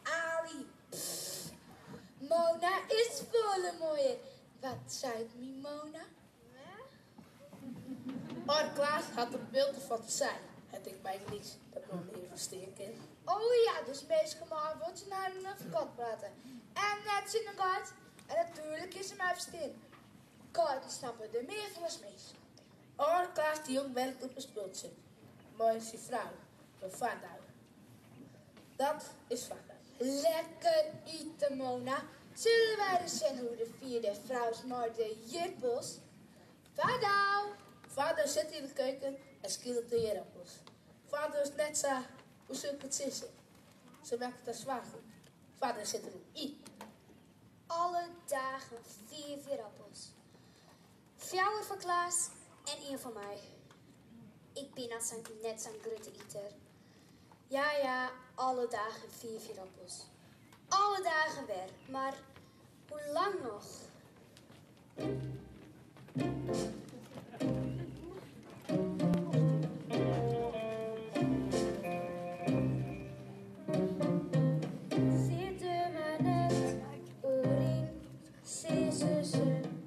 Ali. Pff. Mona is volle mooier. Wat zei mijn Mona? Orde Klaas had een beeld van te zijn. Het ik mij niet dat nog even steken. Oh ja, dus meestal maar wordt ze naar een verkot praten. En net zien een kaart. En natuurlijk is hem even stil. Kaarten snappen er meer van als meest. Orde Klaas die Jong werkt op een speeltje. Maar is die vrouw. Een vader. Dat is vader. Lekker eten, Mona. Zullen wij eens zien hoe de vierde vrouwsmoord de jippels? Vadau! Vader zit in de keuken en schildert de aardappels. Vader is net zo, hoe zul ik het zeggen? Ze maakt het als zwager. Vader zit er een i. Alle dagen 4 appels. 4 van Klaas en 1 van mij. Ik ben net zo'n grote eater. Ja, alle dagen 4 appels. Alle dagen weer, maar hoe lang nog? Zit er maar net, orin, zussen.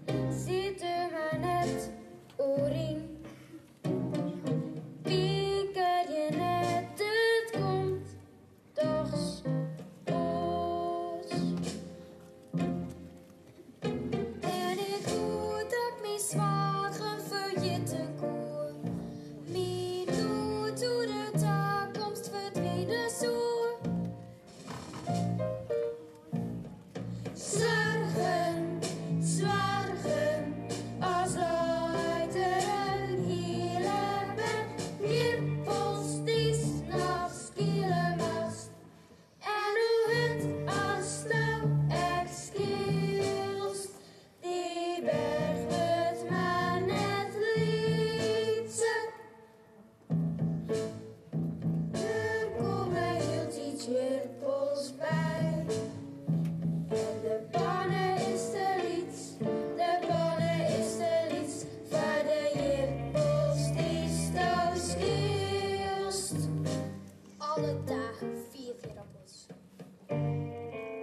alle dagen 4 appels.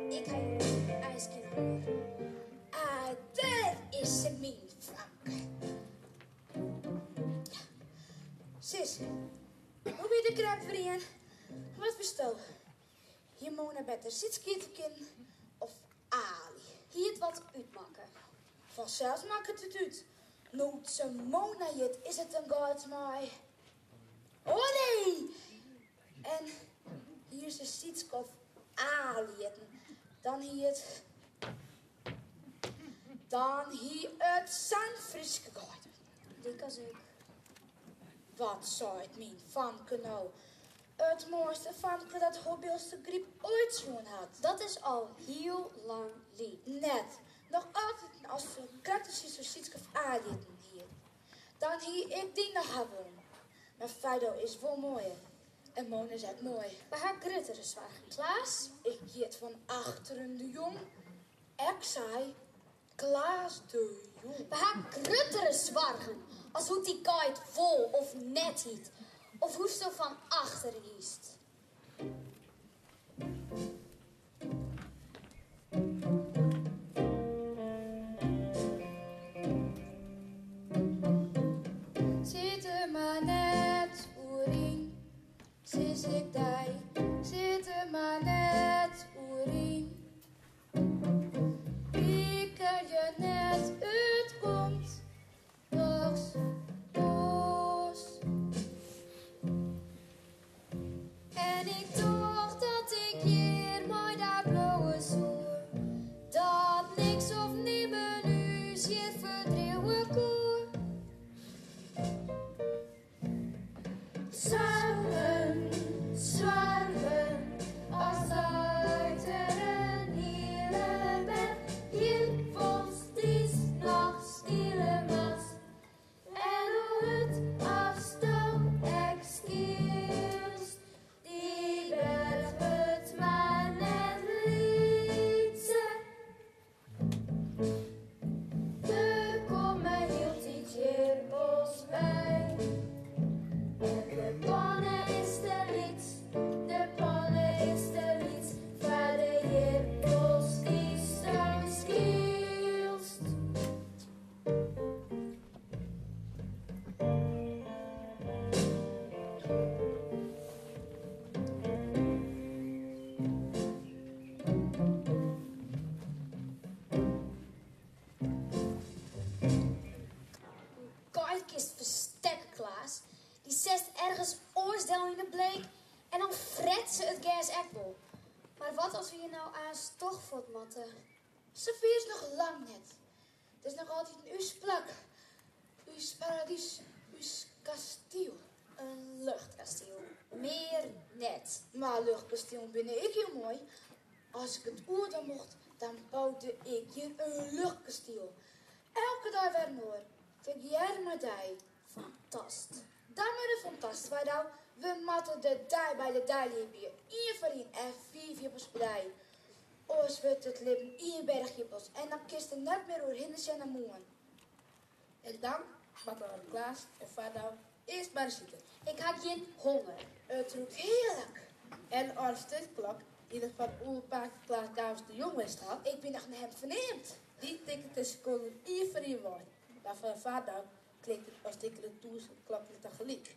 Ik ga je ijskind honger. Ah, daar is ze, mijn Frank. Sis, hoe ben je de kruip vriend? Wat bestel? Je moet naar bed, er zit Skitterkin of Ali. Hier het wat uitmaken. Vanzelfs maakt het uit. Nooit zo Mona jit, is het een god mij. Oh nee! En hier is een Sietske of Ali. Dan hier het... Dan hier het San Friske god. Dik als ik. Wat zou het mijn Famke nou? Het mooiste Famke dat Hobbeelse griep ooit zo'n had. Dat is al heel lang lief. Net. Nog altijd als verkrattische zo Sietske of Ali hier. Dan hier ik die nog hebben. Maar Fido is wel mooier. En Mona is het mooi. Bij haar grutteren zwaar. Klaas? Ik jet van achteren de jong. Ik zei Klaas de Jong. Bij haar grutteren zwargen. Als hoe die kite vol of net hiet. Of hoe ze van achteren hiest. Zit er maar net oerin, sis ik dij. Zit er maar net oerin. Pieker je net uitkomt, dogs, boos. En ik dacht dat ik hier mooi daar blauwe zoer. Dat niks of niemand nu je verdreeuwen koer. Zwargen, zwargen, als uit een hele bed. Hier volgt die nachts hele mast. En hoe het afstand excuus, die berg het maar net lietse. We komen heel dichtje bos bij. En de pannen is de lied, de pannen is de lied. Vader hier bos die straks kielst. Kaaikist verstekken, Klaas. Die zest ergens oorsdel in de bleek. En dan fret ze het gas ekbol. Maar wat als we je nou aan toch matten? Sophie is nog lang net. Het is nog altijd een uw-plak. Uw-paradies, uw-kasteel. Een luchtkasteel. Meer net. Maar luchtkasteel binnen ik heel mooi. Als ik het oordeel mocht, dan bouwde ik hier een luchtkasteel. Elke dag weer mooi. Vergeer maar die. Fantast. Dan maar de fantast. Wij nou, we matten de die bij de die liep hier voor in en 4 verspreid. Oors wordt het leven in bergje bos. En dan kist er net meer door hinders en moen. En dan matten we Klaas en vader eerst maar zitten. Ik had geen honger. Het roept heerlijk. En als dit klok, ieder van oerpaard Klaas Davis de Jong is staat, ik ben nog naar hem verneemd. Die tikt de seconde hier voor je woord. Maar voor vader klinkt het als dikke toes en klok het tegelijk.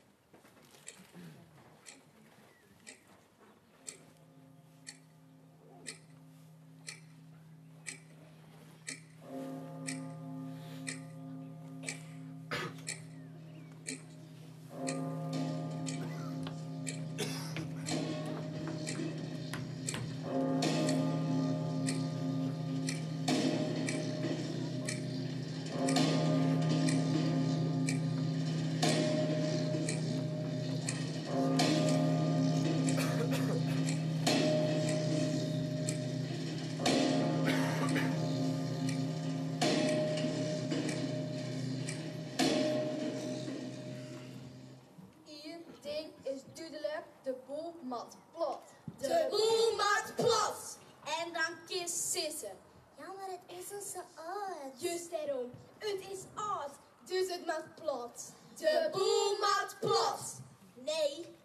de boel mat plat. De boel maakt plat. En dan kist zitten. Ja, maar het is al zo oud. Juist daarom. Het is oud. Dus het maakt plat. De boel maakt plat. Nee,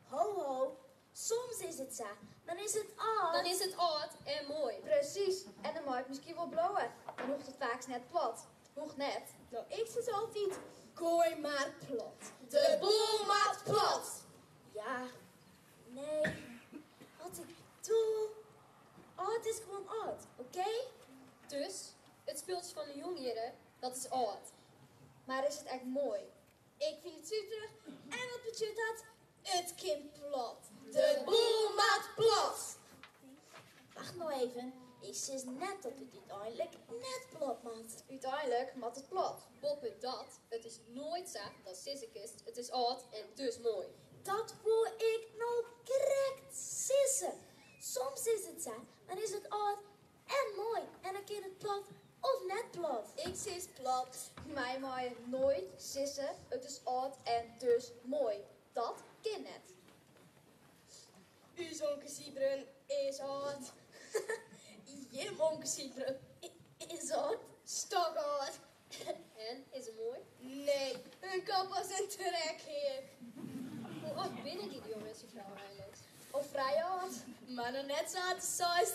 ho ho, het zo, dan is het oud. Dan is het oud en mooi. Precies. En dan maakt misschien wel blauwer. Dan hoeft het vaak net plat. Hoeft net. Nou, ik zeg altijd, gooi maar plat. De boel maakt plat. Ja, nee, wat ik doe, oud is gewoon oud, oké? Dus, het speeltje van de jongeren, dat is oud. Maar is het echt mooi? Ik vind het super. En wat betekent dat? Het kind plat. De boel maakt plat. Wacht nou even. Ik zeg net dat het uiteindelijk net plat maakt. Uiteindelijk maakt het plat. Boppe dat, het is nooit zo dat Sissekist, het is oud en dus mooi. Dat wil ik nou correct sissen. Soms is het zo, dan is het oud en mooi. En dan kan het plat of net plat. Ik sis plat. Mij maaien nooit sissen. Het is oud en dus mooi. Dat kan net. Uw zonke Siebren is oud. Je monke Siebren is oud. Stok oud. En, is het mooi? Nee, hun kop was een trek hier. Hoe oud binnen die jongens en vrouwen eigenlijk? Of vrij oud. Maar nog net zo oud als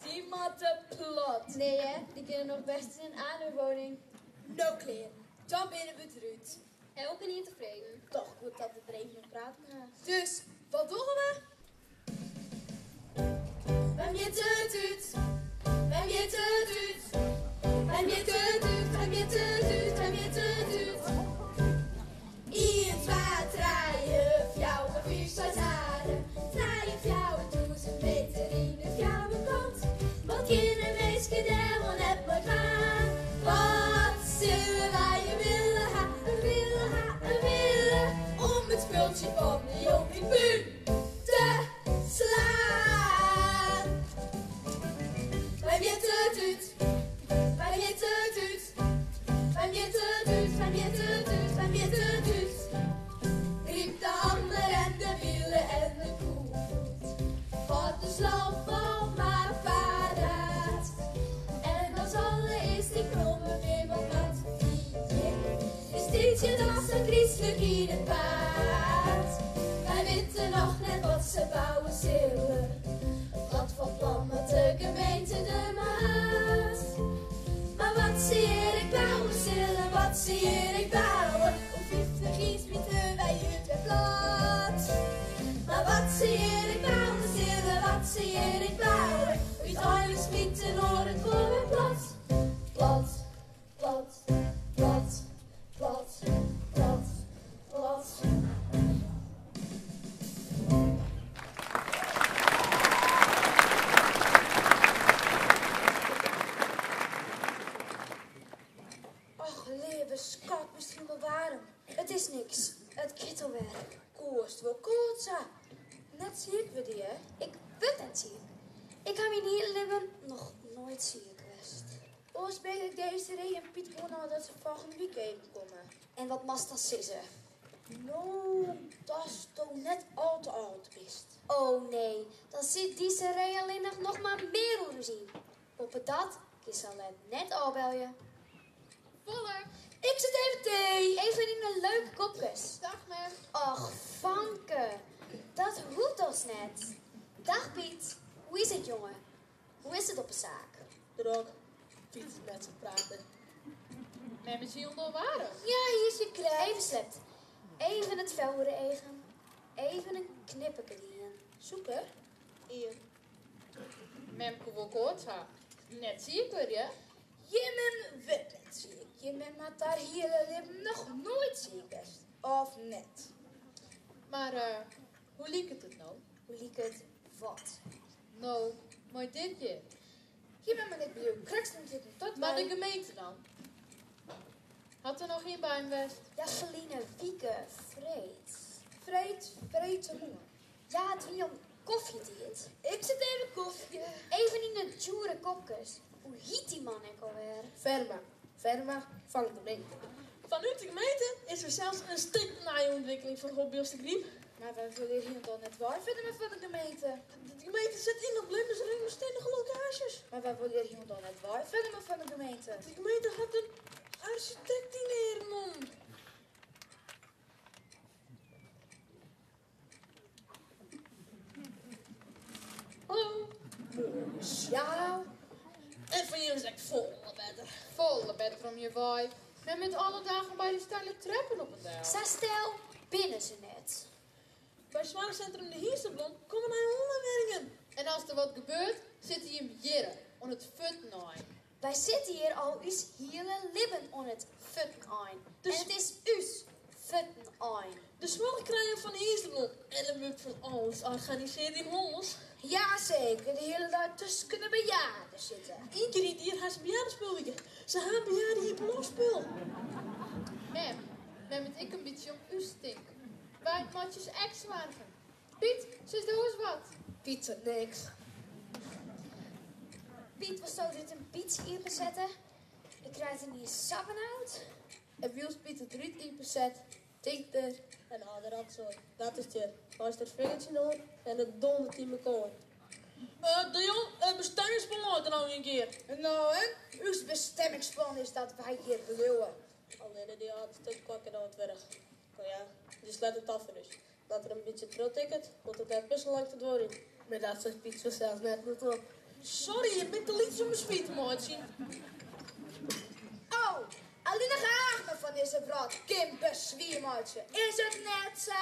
die matte plat. Nee hè, die kunnen nog best in een aanhuurwoning. No clear. Dan binnen we het eruit. Elke niet tevreden. Toch goed dat we er even nog praten gaan. Dus, wat doen we? Wenn wir tötet, wenn wir tötet, wenn wir tötet, wenn wir tötet, wenn wir tötet. 1, 2, 3, fjouwen, 4, 6 jaren. 3 fjouwen, 1000 meter in de fjouwen kant. Wat kinderen meisje daar wel net maar gaan. Wat zullen wij willen om het speeltje van de jonge buur te slaan. Wenn wir tötet, wenn wir tötet, wenn wir tötet, wenn wir tötet, wenn wir tötet. Riep de ander en de wielen en de koe. Had de slagboom maar paraat. En als allereerst die knoppen weer wat laat vliegen. Is dit je dat zo christelijk in het paard? Wij weten nog net wat ze bouwen zullen. Wat voor plan met de gemeente de maat. Maar wat zie ik bouwen zullen, wat zie ik bouwen? Om 50 iets bieden wij het weer plat. Maar wat zie ik bouwen zullen, wat zie ik bouwen? Uiteindelijk schieten door het gewoon plat. Plat, plat, plat, plat, plat, plat. Och, lieve schat, misschien wel warm. Het is niks. Het kittelwerk. Koerst wel koortsa. Net zie ik weer die, hè? Ik weet het ziek. Ik heb in hier leven nog nooit ziek geweest. Oost ben ik deze ree en Piet gewoon dat ze volgende week even komen. En wat mast dat sissen? Nou, dat is toch net al te oud best. Oh nee, dan zit deze ree alleen nog maar meer hoe zien. Op het dat is al net al bel je. Voller. Ik zet even thee. Even in een leuke kopjes. Dag, mem. Och, Vanke. Dat hoeft ons net. Dag Piet. Hoe is het, jongen? Hoe is het op de zaak? Druk. Piet met ze praten. Mem is hier nog warm. Ja, hier is je klei. Even slept. Even het vel regen. Even een knippeke in. Zoeken. Hier. Mem kon wel koorts ha. Net zieker, ja? Je mem weet het ziek. Je mem had daar hier nog nooit ziek is. Of net. Maar hoe liep het nou? Hoe liep het? Wat? Nou, maar dit je. Je mem net bij je krekstond zitten tot Maar wij- de gemeente dan? Had er nog geen bij West? Ja, Celine, Wieke, Vreed te honger. Ja, het wie om koffie dieet. Ik zet even koffie. Even in de dure kopjes. Hoe hiet die man ik alweer? Verma van de gemeente. Vanuit de gemeente is er zelfs een stinknaaie ontwikkeling van Hobbeelse griep. Maar wij willen hier dan net waar vinden we van de gemeente. De gemeente zet in op Blundersring met steenige locages. Maar wij willen hier dan net waar vinden we van de gemeente. De gemeente gaat een architect dineren, man. Ja, En van jullie is echt vol beter. Volle bed om je waai. Men met alle dagen bij die steile treppen op het deel. Sta stil, binnen ze net. Bij het zwaarcentrum de Hiersteblom komen naar onderwerken. En als er wat gebeurt, zit hij in jaren. On het fut nooit. Wij zitten hier al eens hele libben on het futten ein. Dus- En het is us futten ein. De smalle krijgen van de Hiersteblom en de muk van alles organiseert in Hollands. ja zeker. De hele dag tussen kunnen bejaarden zitten. Ingrid hier haar bejaardenspulweekend. Ze hebben bejaarden hier belofspul. Mem met ik een beetje om u stinken. Wij matjes ex zwargen. Piet, zus doe eens wat. Piet zegt niks. Piet, wat zou dit een pizza hier bezetten? Ik krijg er niet sappen uit. En Wiels Piet het riet in bezet. Tikt er en had er dat zo. Dat is het. Als er het vingertje nog en het dondert in mijn koor. De jong, bestemmingsplan er nou een keer. Nou, en? Uw bestemmingsplan is dat wij hier bedoelen. Alleen die had een stuk kwakken aan het werk. Nou ja, die sluit het af dus. Dat er een beetje terugticket, moet het er best lang te worden. Maar dat zegt Piet zo zelf net niet op. Sorry, je bent te lief om mijn spiet te mooi te zien. Oh, alleen nog me van deze vrouw. Kim bezwiermaatje. Is het net zo?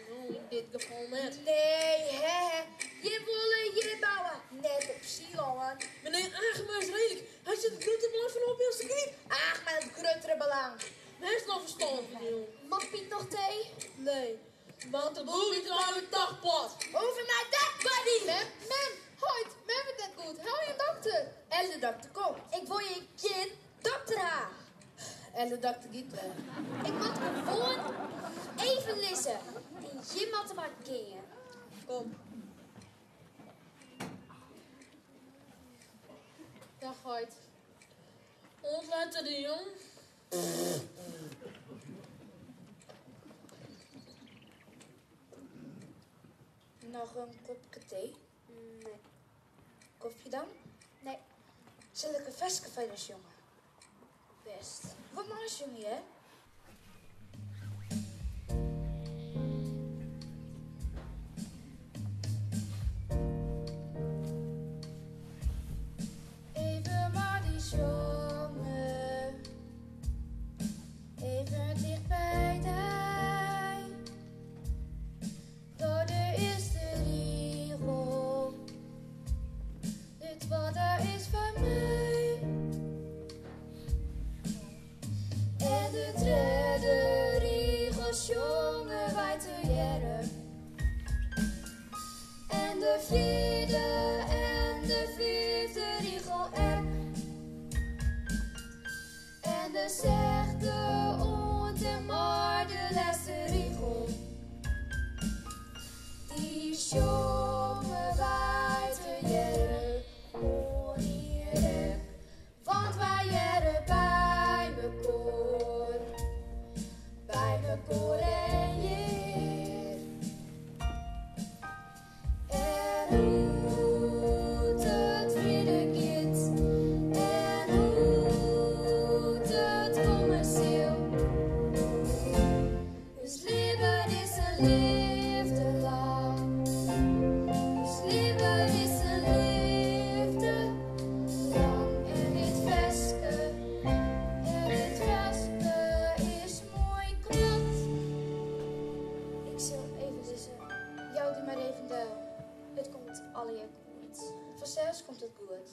Nou, in dit geval net. Nee, hè. Je wil je bouwen. Net op silo, man. Meneer Aangemer is redelijk. Hij zit het grote belang van op heel griep. Ach, met het grotere belang. Hij is nog verstand van jou. Mag Piet nog thee? Nee. Want de boel niet aan het dagpad. Over mijn dead body. Mem, hoi, mem het net goed. Hou je dokter. En de dokter komt. Ik wil je kind dokter haar. En de dokter giet weg. Ik moet gewoon even lezen. En je moet maar keer. Kom. Dag, Hoyt. Ons laten de jong. Nog een kopje thee? Nee. Koffie dan? Nee. Zal ik een vestcafé dus, jongen? Best. Wat maar jongen, hè? Even maar die jongen, even dicht bij mij. Door de eerste riegel, dit water is van mij. En de derde riegel, jongen, wij te jaren. En de vierde en de vijfde riegel en de zesde en maar de laatste riegel. Die jongen wij te jaren, want wij jaren bij mekaar en je. En hoe het vrede gaat, en hoe het commercieel. Dus leven is een liefde lang. Dus leven is een liefde lang. En dit veske is mooi knap. Ik zal even lezen. Jou die maar even duil. Het komt alle jaar goed. Vanzelfs komt het goed.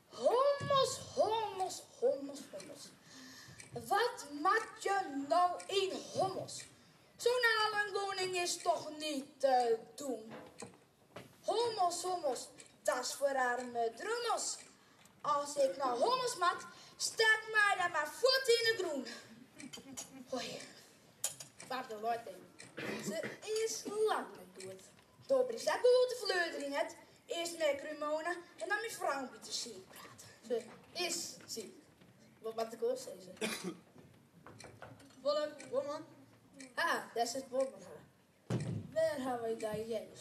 Hommels. Wat maak je nou in hommels? Zo'n woning is toch niet te doen? Hommels, dat is voor arme drummels. Als ik nou hommels maak, staat mij dan maar voet in de groen. Hoi, waar de Leute. Ze is lang niet dood. Dobri staat goed de vleudering het. Eerst met Cremona en dan met vrouw te zien praten. Ze is ziek. Wat ik ook zeggen. Wolk, woman. Ah, dat is het woord. Waar hebben we daar Jens?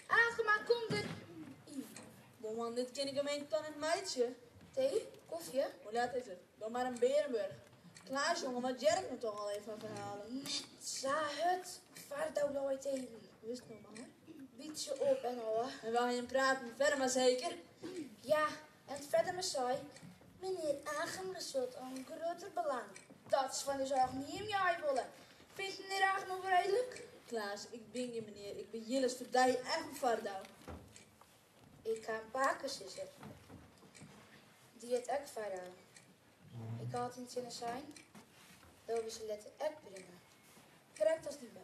Aangemaakt komt er. Woman, dit ken ik gemeen dan het meidje. Thee, koffie. Hoe laat is het? Dan maar een Berenburg. Klaas, jongen, maar Jerk moet toch al even verhalen. Za het, vader nooit even. Wist nog maar. Beetje op en al. En wil je hem praten verder maar zeker? Ja, en verder me zei, meneer Agem zult een groter belang. Dat is van de zorg niet in jij willen. Vindt meneer Agem nog redelijk? Klaas, ik ben je meneer. Ik ben Jilles Verdij en Vardouw. Ik ga een paken zussen. Die het ek vader. Ik had het in zinnen zijn. Dat we ze letter ek brengen. Correct als die ben.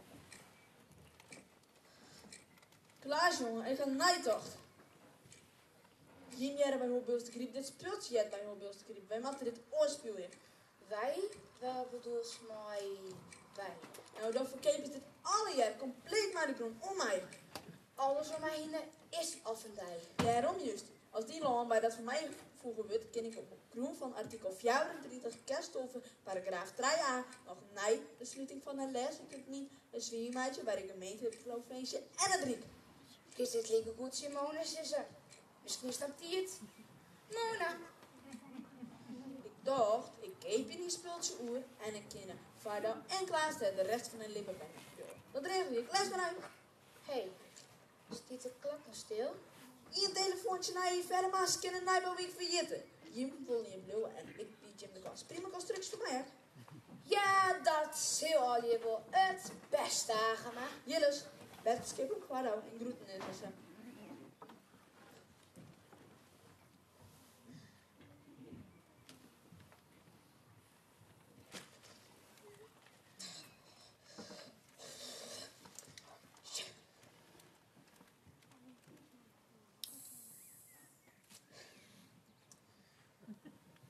Klaas, jongen, ik ga nijtocht. Jim jaren bij Hobbeels de Griep. Dit speelt je bij Hobbeels de Griep. Wij maken dit oorspelen. Wij? Wel bedoels mij wij. Nou, dan verkeep je dit alle jaar compleet naar de grond om mij. Alles om mij heen is afendij. Daarom juist. Als die lang bij dat van mij vroeger wordt, ken ik op grond van artikel 34 kerstoven, paragraaf 3a, nog nee, de sluiting van een les, ik heb niet een zwiermaatje bij de gemeente, het provincie en het riek. Is dit lekker goed, Simone, zussen? Misschien snapt hij het. Mona. Ik dacht, ik keep in die speeltje oer en ik ken Vardouw en Klaas de rest van een lippen bij me. Dat regel ik, les maar uit. Hé, stiet de klok nog stil? Een telefoontje naar je verder maar kennen naar wel week vergeten. Jim wil niet bloeien en ik bied Jim de kans. Prima constructie voor mij, hè? Ja, dat is heel al je wel het beste aangema. Jilles, bed skip op Vardouw en groeten in hem.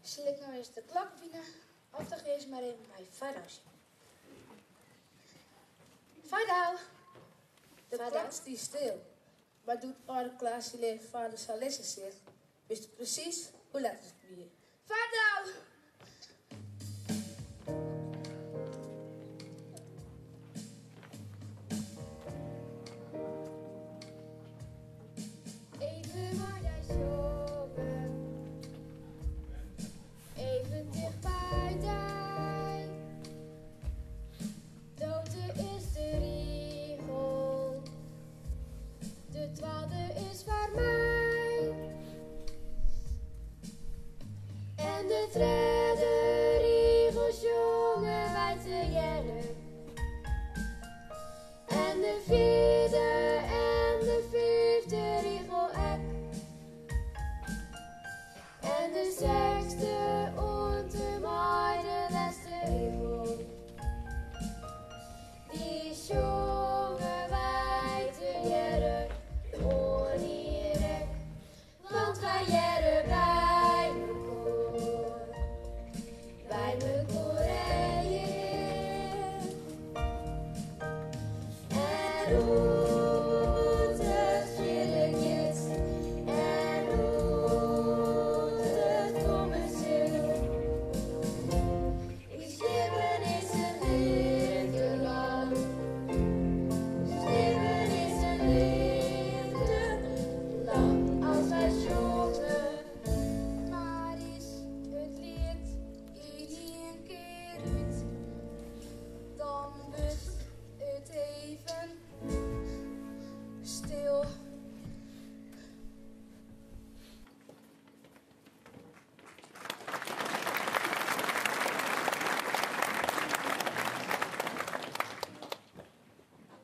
Zal ik nou eens de klok binnen? Of toch eerst maar even mijn vader zien. Vader! De klok stiet stil. Maar doet oude Klaasje leeg vader Salisse zich, wist je precies hoe laat het weer. Vader! Even maar daar shoppen. Even dicht bij tijd. Dote is de regel. De 12e is voor mij. En de derde regel jongen wij te jaren. En de 4e en de 5e regel ek. En de 6e und de meine letzte regel. Die jongen wij te jaren onirek. Want wij jaren bij mekaar. Bij mekaar en je. En hoe het vierde is. En hoe het komen zul. Ik leven is een liefde lang. Leven is een liefde lang. Als wij jongen. Maar is het lied iedere keer uit. Dan wordt het even stil.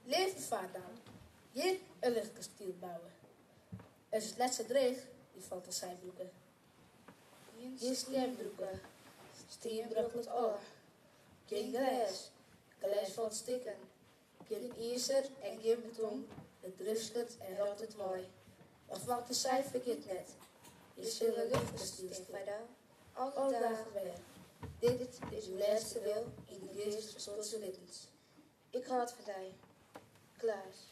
Leven vader. Hier een lichtkasteel bouwen. Er is het laatste dreig, die valt als zijbroeken. Hier steenbroeken. Steenbrok het oor. Geen glas. Glas valt stikken. Geen ijzer en geen beton. Het druskert en rot het mooi. Of wat de zij vergeet net. Je zullen lichtkasteel vader. Alle dagen weer. Dit is uw laatste wil in de geest van Schotse levens. Ik houd van jou. Klaas.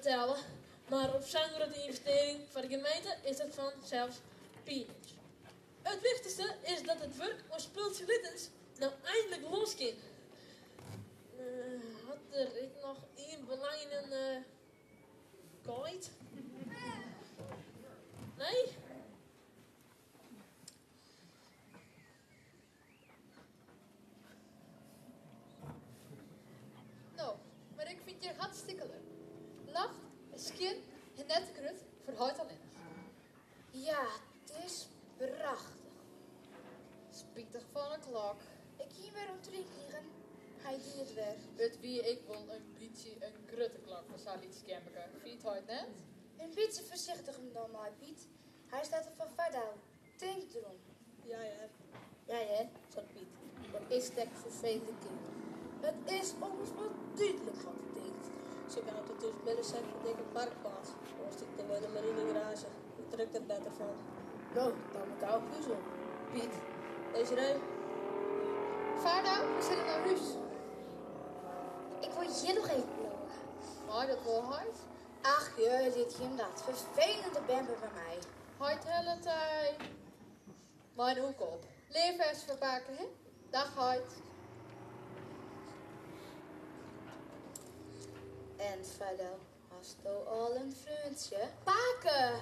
vertellen. Maar op zo'n grote investering voor de gemeente is dat van zelfs peanuts. Het wichtigste is dat het werk als speeltje littens nou eindelijk los kan. Had er ik nog één belang in een kite? Nee? Nou, maar ik vind je hartstikke leuk. Lacht, skin en net krut voor huid alleen. Ja, het is prachtig. Spietig van een klok. Ik hier weer om 3 keren. Hij die het weg. Het wie ik wil een beetje een krutte klok voor zoiets camperen. Vind je het net? Een beetje voorzichtig hem dan maar, Piet. Hij staat er van verder. Denk erom. Ja, zegt Piet. Dat is tek vervelende kind. Het is ongeveer duidelijk wat hij denkt. Ze kan het dus binnen zijn voor dikke parkplaats. Als ik dan bij de marinegarage. Ik trek er beter van. Nou, dan moet ik ook puzzel. Piet, deze rij. Vaar nou, we zitten naar huis. Ik wil je nog even blowen. Maar dat wil huid. Ach, je dit hem dat. Vervelende bember bij mij. Huid de hele tijd. Mijn hoek op. Leven eens verpakken, hè? Dag, huid. En verder, hast du al een vriendje? Paken!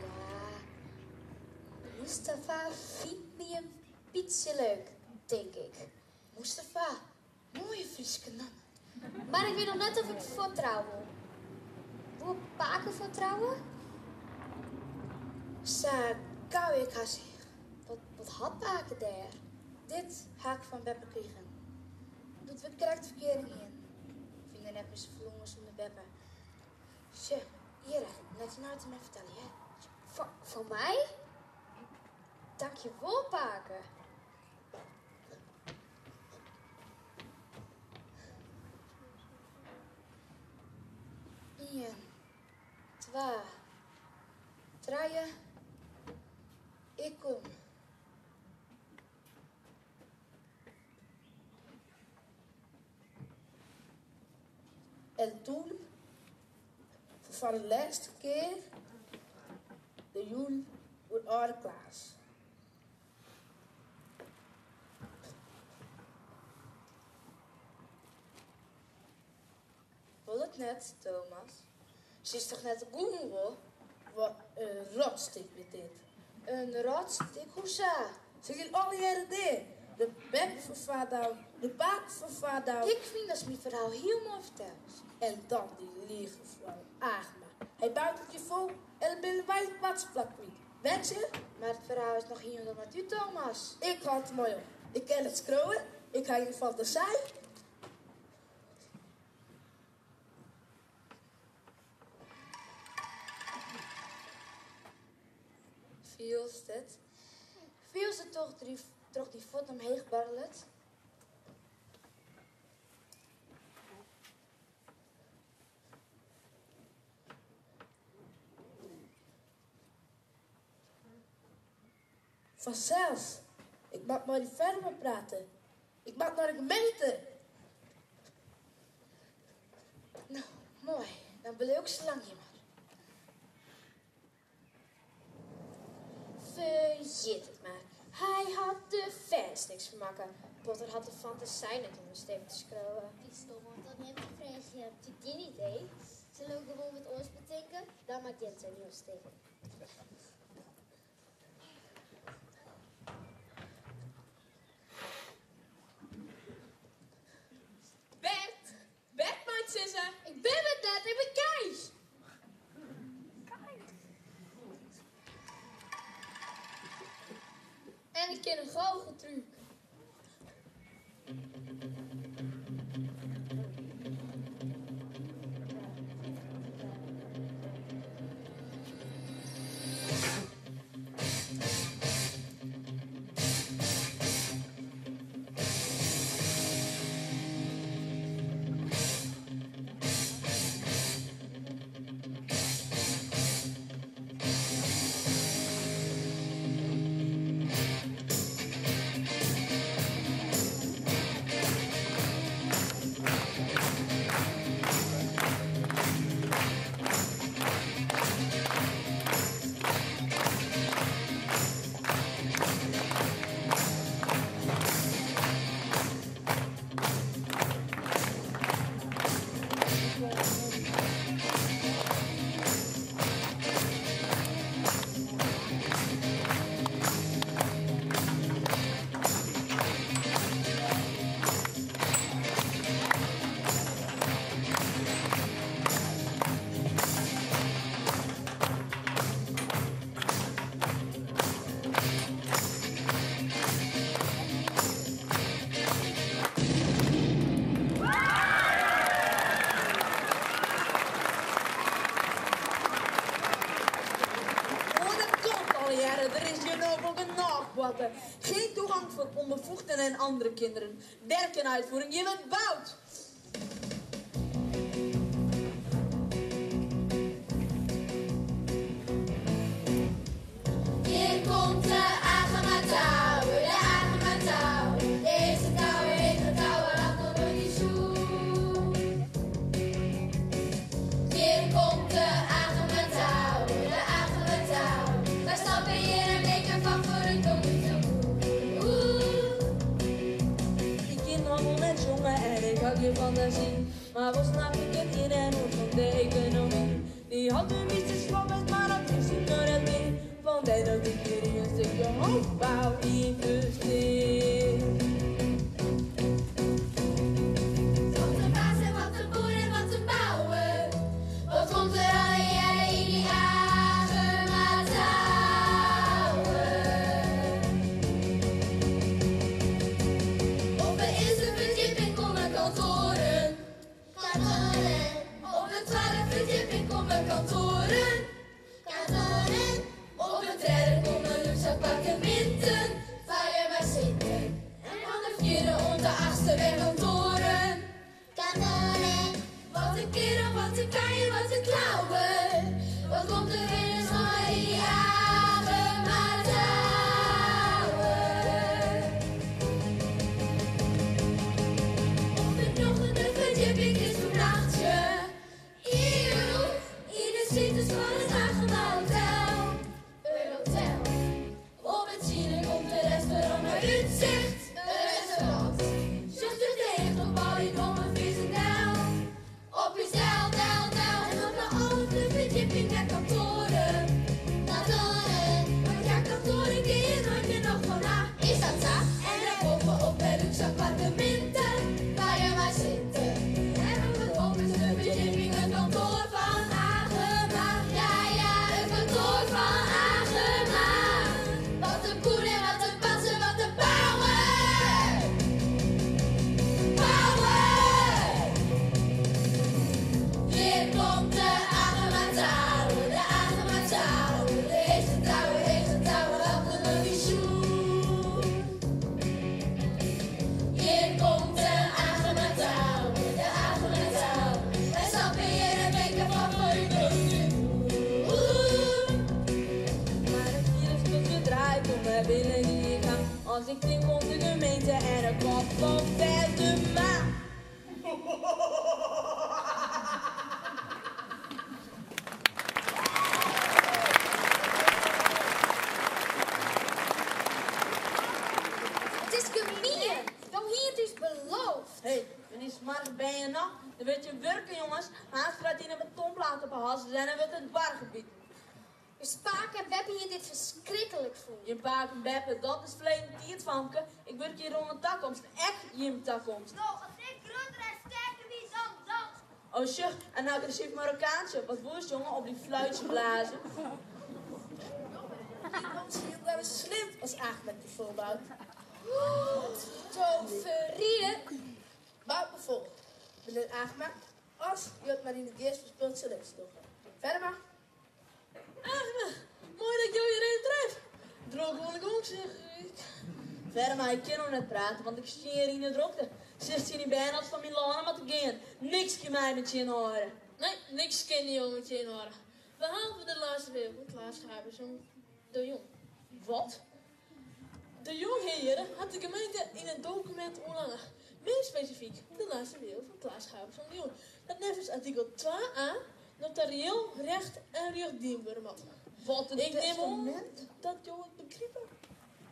Ja. Mustafa vindt me een beetje leuk, denk ik. Mustafa, mooie Friese naam. Maar ik weet nog net of ik vertrouwen. Wil Paken vertrouwen? Sa, gauw ik haar zeggen. Wat had Paken daar? Dit haak van Beppe kregen. Dat we correct verkering in. Ik vind er net met z'n vloemen zonder Beppe. Tje, hier, net je nou te mij vertellen, hè? Voor mij? Dank je wel, Paken. Eén, 2, 3. Ik kom. En toen, voor de laatste keer, de joel wordt oude Klaas. Wil het net, Thomas? Ze is toch net een goemel? Wat een rotstik met dit. Een rotstik, hoeza? Ze gaan alle jaren neer. De bek van vader, de baak van vader. Ik vind dat mijn verhaal heel mooi verteld. En dan die lieve vrouw, Agma. Hij buit het je vol en dan ben wij het watsplak kwijt. Weet je? Maar het verhaal is nog hier dan met u, Thomas. Ik had het mooi op. Ik ken het scrollen. Ik ga je fantasie. Feels het? Feels het toch die voet omheen barrelt? Vanzelf. Ik mag maar die verder praten. Ik mag naar de gemeente. Nou, mooi. Dan wil ik ook zo lang hier maar. Vergeet het maar. Hij had de vers niks vermakken. Potter had de fantasie net om een stem te scrollen. Ik stond dan heb gevraagd, je hebt je geen idee. Zullen we gewoon met ons bedenken? Dan maakt Jens een nieuw steken. Bert, mijn zussen. Ik ben het net, ik ben Kees. En ik ken een goocheltruc. wachten. Geen toegang voor onbevoegden en andere kinderen. Werk en uitvoering, je wordt bouwd. Hier komt de Agema-touw, de Agema-touw. Deze touw heet de touw, die zoen. Hier komt de Agema-touw, de Agema-touw. Wij stappen hier en maken van voor een donker Ik kind handel met jongen en ik had je fantasie. Maar wat snap ik het in en hoe van de economie? Die had een iets van maar dat is het nog net niet. Vandaar dat ik hier in een stukje hoofdbouw investeer. Wat een baas en wat een boer en wat een bouwer. Wat komt er alle jaren in die Agema-touwen? Op de eerste verdieping komen kantoren. Kantoren. Op de tweede verdieping komen kantoren. Kantoren. Op de derde komen luxe appartementen. Waar je maar zitten. En van de vierde en de achtste weer kantoren. Kantoren. Wat een kerel, wat een kanje, wat een klauwen. Wat komt er in een zomer in die Agema-touwen? Op het nochtende verdieping is een nachtje. Eeuw, in de suite van het Agema-hotel. Een hotel. Op het zielen komt een restaurant naar uitzicht. Een restaurant. Zucht het tegen op al die domme vieze Nijl. Op je zeil, Nijl. En op de andere verdieping naar kantoren. Kantoren. Want ja, kantoren ken je nooit meer nog van na. Is dat zo? En daarboven op de luxe appartementen. Waar je maar zitten. En op het bovenste verdieping een kantoor van Agema. Ja, een kantoor van Agema. Wat een koen en wat een pas en wat een power. Power. Hier komt de Agema-touw, de Agema-touw. De eerste touw, welke nog die zoen. Hier komt de Agema-touw, de Agema-touw. Wij stappen hier en maken van voor u Maar het virus tot je draait om me binnen die gang. Als ik denk op de gemeente en een kop van verder maar. Het is gemeen. Dan hier het is beloofd. Hé, wanneer smart ben je nog? Dan weet je werken jongens. Haast gaat in een betonplaat op haar zijn en wordt het bargebied. Dus Paak en Beppe hier dit verschrikkelijk voelen. Je paak en beppe, dat is verleden tijd vanke. Ik werk hier rond een takkomst, echt je takkomst. Nou, als ik groter en sterker wie dan dat. Oh shit, en agressief Marokkaantje. Wat woest jongen, op die fluitje blazen. Die komt hier wel eens slim als Ahmed die volbouwt. Toveride. Bouw bijvoorbeeld. Meneer Ahmed, als je het maar in de geest verspeelt, zullen we toch. Verder maar. Agema, mooi dat ik jou hierin tref. Droog wil ik ook zeg ik. Verder maar, ik kan nog net praten, want ik zie hier in de drukte. Zegt je niet bijna als van Milan maar te gaan. Niks kan mij met je in horen. Nee, niks ken die jongen met je in horen. Behalve de laatste week van Klaas Schaapers de Jong. Wat? De jongheren had de gemeente in een document ontvangen. Meer specifiek de laatste deel van Klaas Schaapers de Jong. Dat nevens artikel 2a notarieel recht en rechtdienbaar had. Wat een Ik neem testament? aan dat jou het begrepen.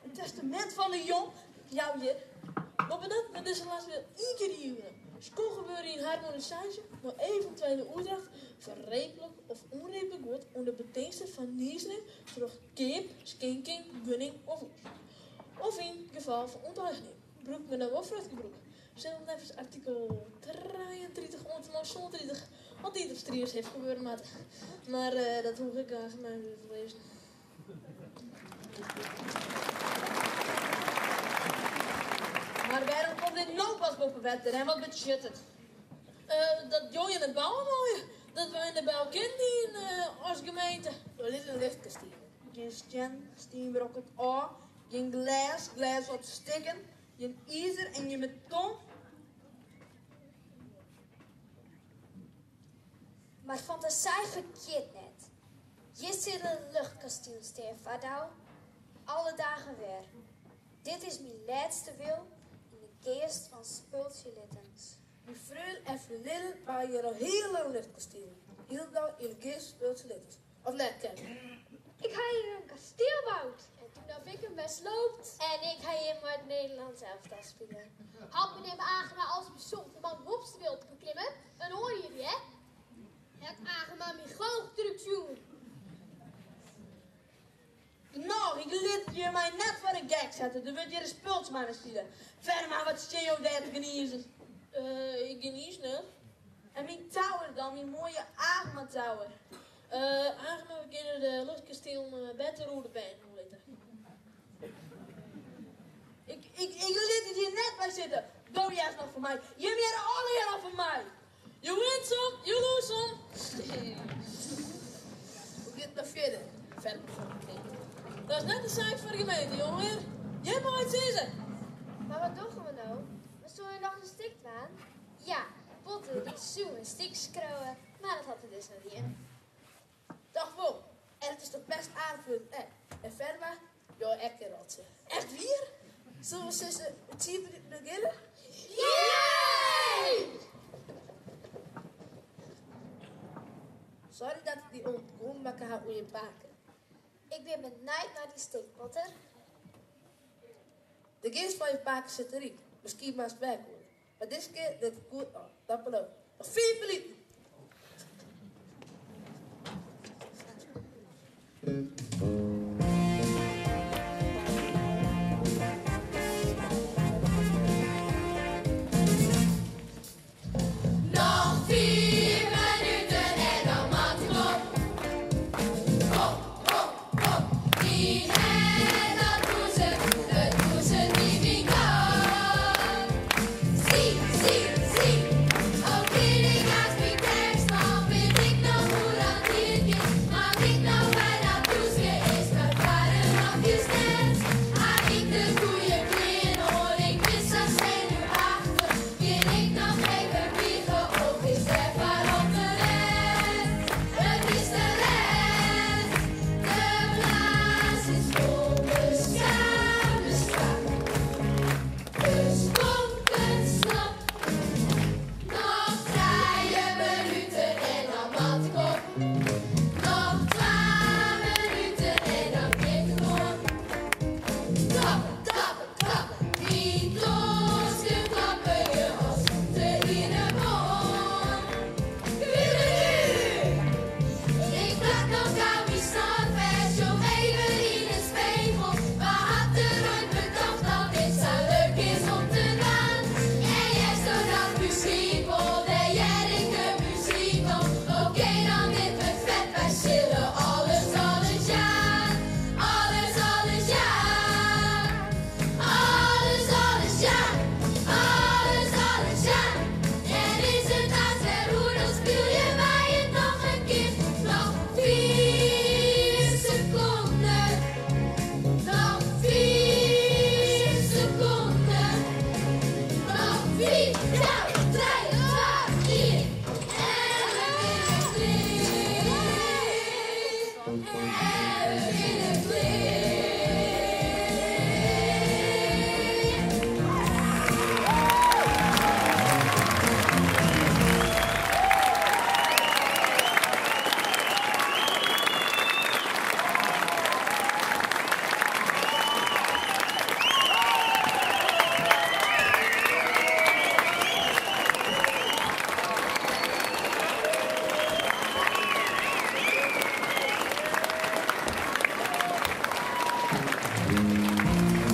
Een testament van de jong? Jou hier? Maar bedankt met deze laatste weer één keer die school gebeuren in harmonisatie, maar eventuele oordracht verrekelijk of onredelijk wordt onder betengsel van neersling door keep, schenking, gunning of oes. Of in geval van onteigening. Broek met een wofruitgebroek. Zelfs nevens artikel 33 30, wat dit op striers heeft gebeurd, maar dat hoef ik aan mij te lezen. Maar waarom komt dit nou pas boven wetten en wat betekent het? Dat joh in het bouwen mooie. Dat we in de bouw kennen in als gemeente. Door dit een licht te sturen. Christian, Steenbrok het A Je glas op stikken, je ijzer en je beton. Maar fantasie verkeerd net. Je zit een luchtkasteel steen, vadouw. Alle dagen weer. Dit is mijn laatste wil in de geest van Spultje Littens. Mijn vriend en vriendinnen waren hier al heel lang luchtkasteel. Heel lang in de geest Spultje Littens. Of net, Ken? Ik ga hier een kasteel bouwd. En toen heb ik hem best loopt. En ik ga hier maar het Nederlands elftal spelen. Had meneer Agema als bijzonder man hoogste wil te beklimmen, dan hoor je die, hè? Het Agema mijn grootstructuur. Nou, ik liet je mij net voor de gek zetten. Dan wil je de spulsmannen sturen. Verder maar wat steen je op daar te geniezen. Ik genies net. En mijn tower dan, mijn mooie Agema tower. Agema, we kunnen de luchtkasteel beter rode pijn weten. Ik liet het hier net bij zitten. Doe jij nog voor mij. Je meer alle jaren voor mij. Je wint some, je lose some. Hoe gaat het nog verder? Verder voor de gemeente. Dat is net de zaak voor de gemeente, jongen. Je mag het zeggen. Maar wat doen we nou? We zullen nog een stik aan. Ja, Potter die zoe een stik skrouwen. Maar dat had er dus nog niet in. Dag Wol. En het is toch best aanvullen. En verder maar, joh, echt een rotje. Echt weer? Zullen we zussen het team beginnen? Yay! Sorry dat ik die ontkomt, maar ik ga hoe je pakken. Ik ben benieuwd naar die stik, Potter. De geest van je paken zit erin. Misschien maar eens weg worden. Maar deze keer dat ik goed op. Dat beloof. Nog 4 minuten. Nog 4 minuten en dan maakt hij op. Hop, hop, hop. Die en dat doen ze niet wie kan. Zie, ook in ik haast mijn tekst, dan weet ik nog hoe dat hier is. Maar ik nou bijna toeske is, mijn vader nog je steeds. Haal ik de goede kleren, hoor ik mis als zenuwachtig. Kan ik nog even vliegen of is er waarop de les? Het is de les. De blaas is onbeschaamde strak. Dus komt een slap. Nog 3 minuten en dan mat ik op. Nog 12 minuten en dan knik ik door. Klappen, klappen, klappen. Niet los, je klappen je als de in de mond. Ik plak nog aan mijn snotpers, zo even in de spiegel. Maar had er ooit bedacht dat dit zo leuk is om te gaan? En jij zou dat misschien wel, en jij denkt de muziek al. Oké, dan dit met vet, wij chillen alles, alles ja. Alles, alles ja. Alles, alles ja. Alles, alles ja. En is het als er hoe, dan speel je mij het nog een keer. Nog 4 seconden. Nog 4 seconden. Nog 4, 3, 2, 1. En we beginnen clear.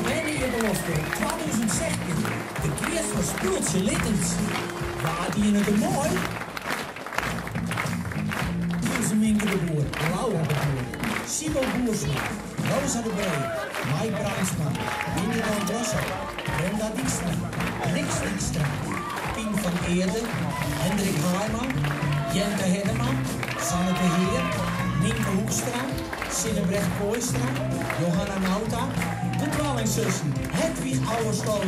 Wanneer belofte 2016, de keer van Spultje Littens. Waar die in het mooi? Ilse Minke de Boer, Laura de Boer, Simo Boersma, Rosa de Bree, Mike Bruinsma, Winnie van Bossel, Brenda Dijkstra, Rick Dijkstra, Pien van Eerden, Hendrik Haarman, Jenke Henneman, Sanne de Heer, Nienke Hoekstra, Zinnebrecht Kooistra, Johanna Nauta, de tweelingzussen Hedwig Ouwersloot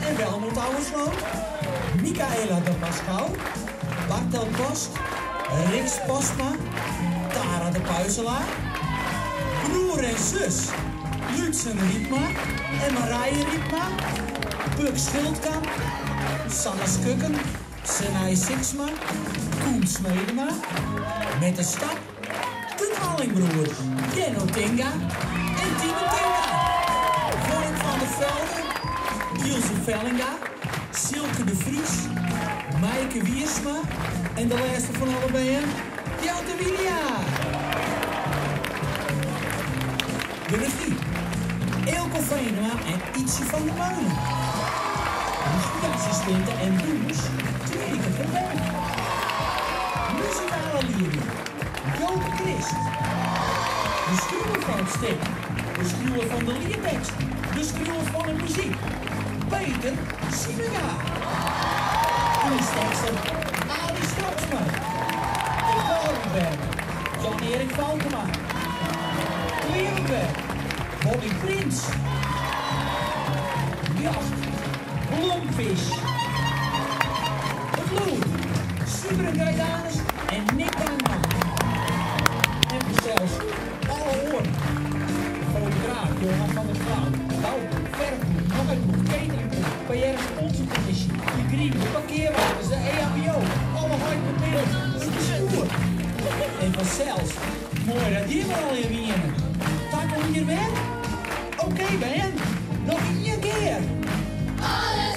en Welmoed Ouwersloot, Michaela de Pascal, Bartel Post, Rix Postma, Tara de Puizelaar, broer en zus Lutsen Rietma en Marije Rietma, Puk Schildkamp, Sanne Skukken, Senai Sixma, Koen Smedema, met de stap de tweelingbroers Jenno Tinga en Tine Tinga, Vorm van der Velde, Ilse Vellinga, Silke de Vries, Maaike Wiersma en de laatste van allebei, Jelte Wilia. De regie, Eelco Venema en Ietsje van der Meulen. Muziekassistenten en doeners, Tweede van Berg. Muzikale leerling, Joke Christ. De schroever van het stuk, de schroever van de liedtekst, de schroever van de muziek, Peter Simega. Kunsttekster, Ali Straksma. De Valkenberg, Jan-Erik Valkema. Leeuwenberg, Bobby Prins. Jacht, Blomvis. Het Loer, Super Gaidanus en Nick Bangman. En zelfs alle hoorn. Fotograaf Johan van der Vrouw, bouw, verkoop, nooitboek, cateringboek, PR sponsorcommissie, de Green, de parkeerwagens, de EHBO, alle hardbemiddeld, de spoer. En vanzelfs, mooi dat hier wel in winnen. Takel hier weer? Oké, Ben, nog 1 keer. Alles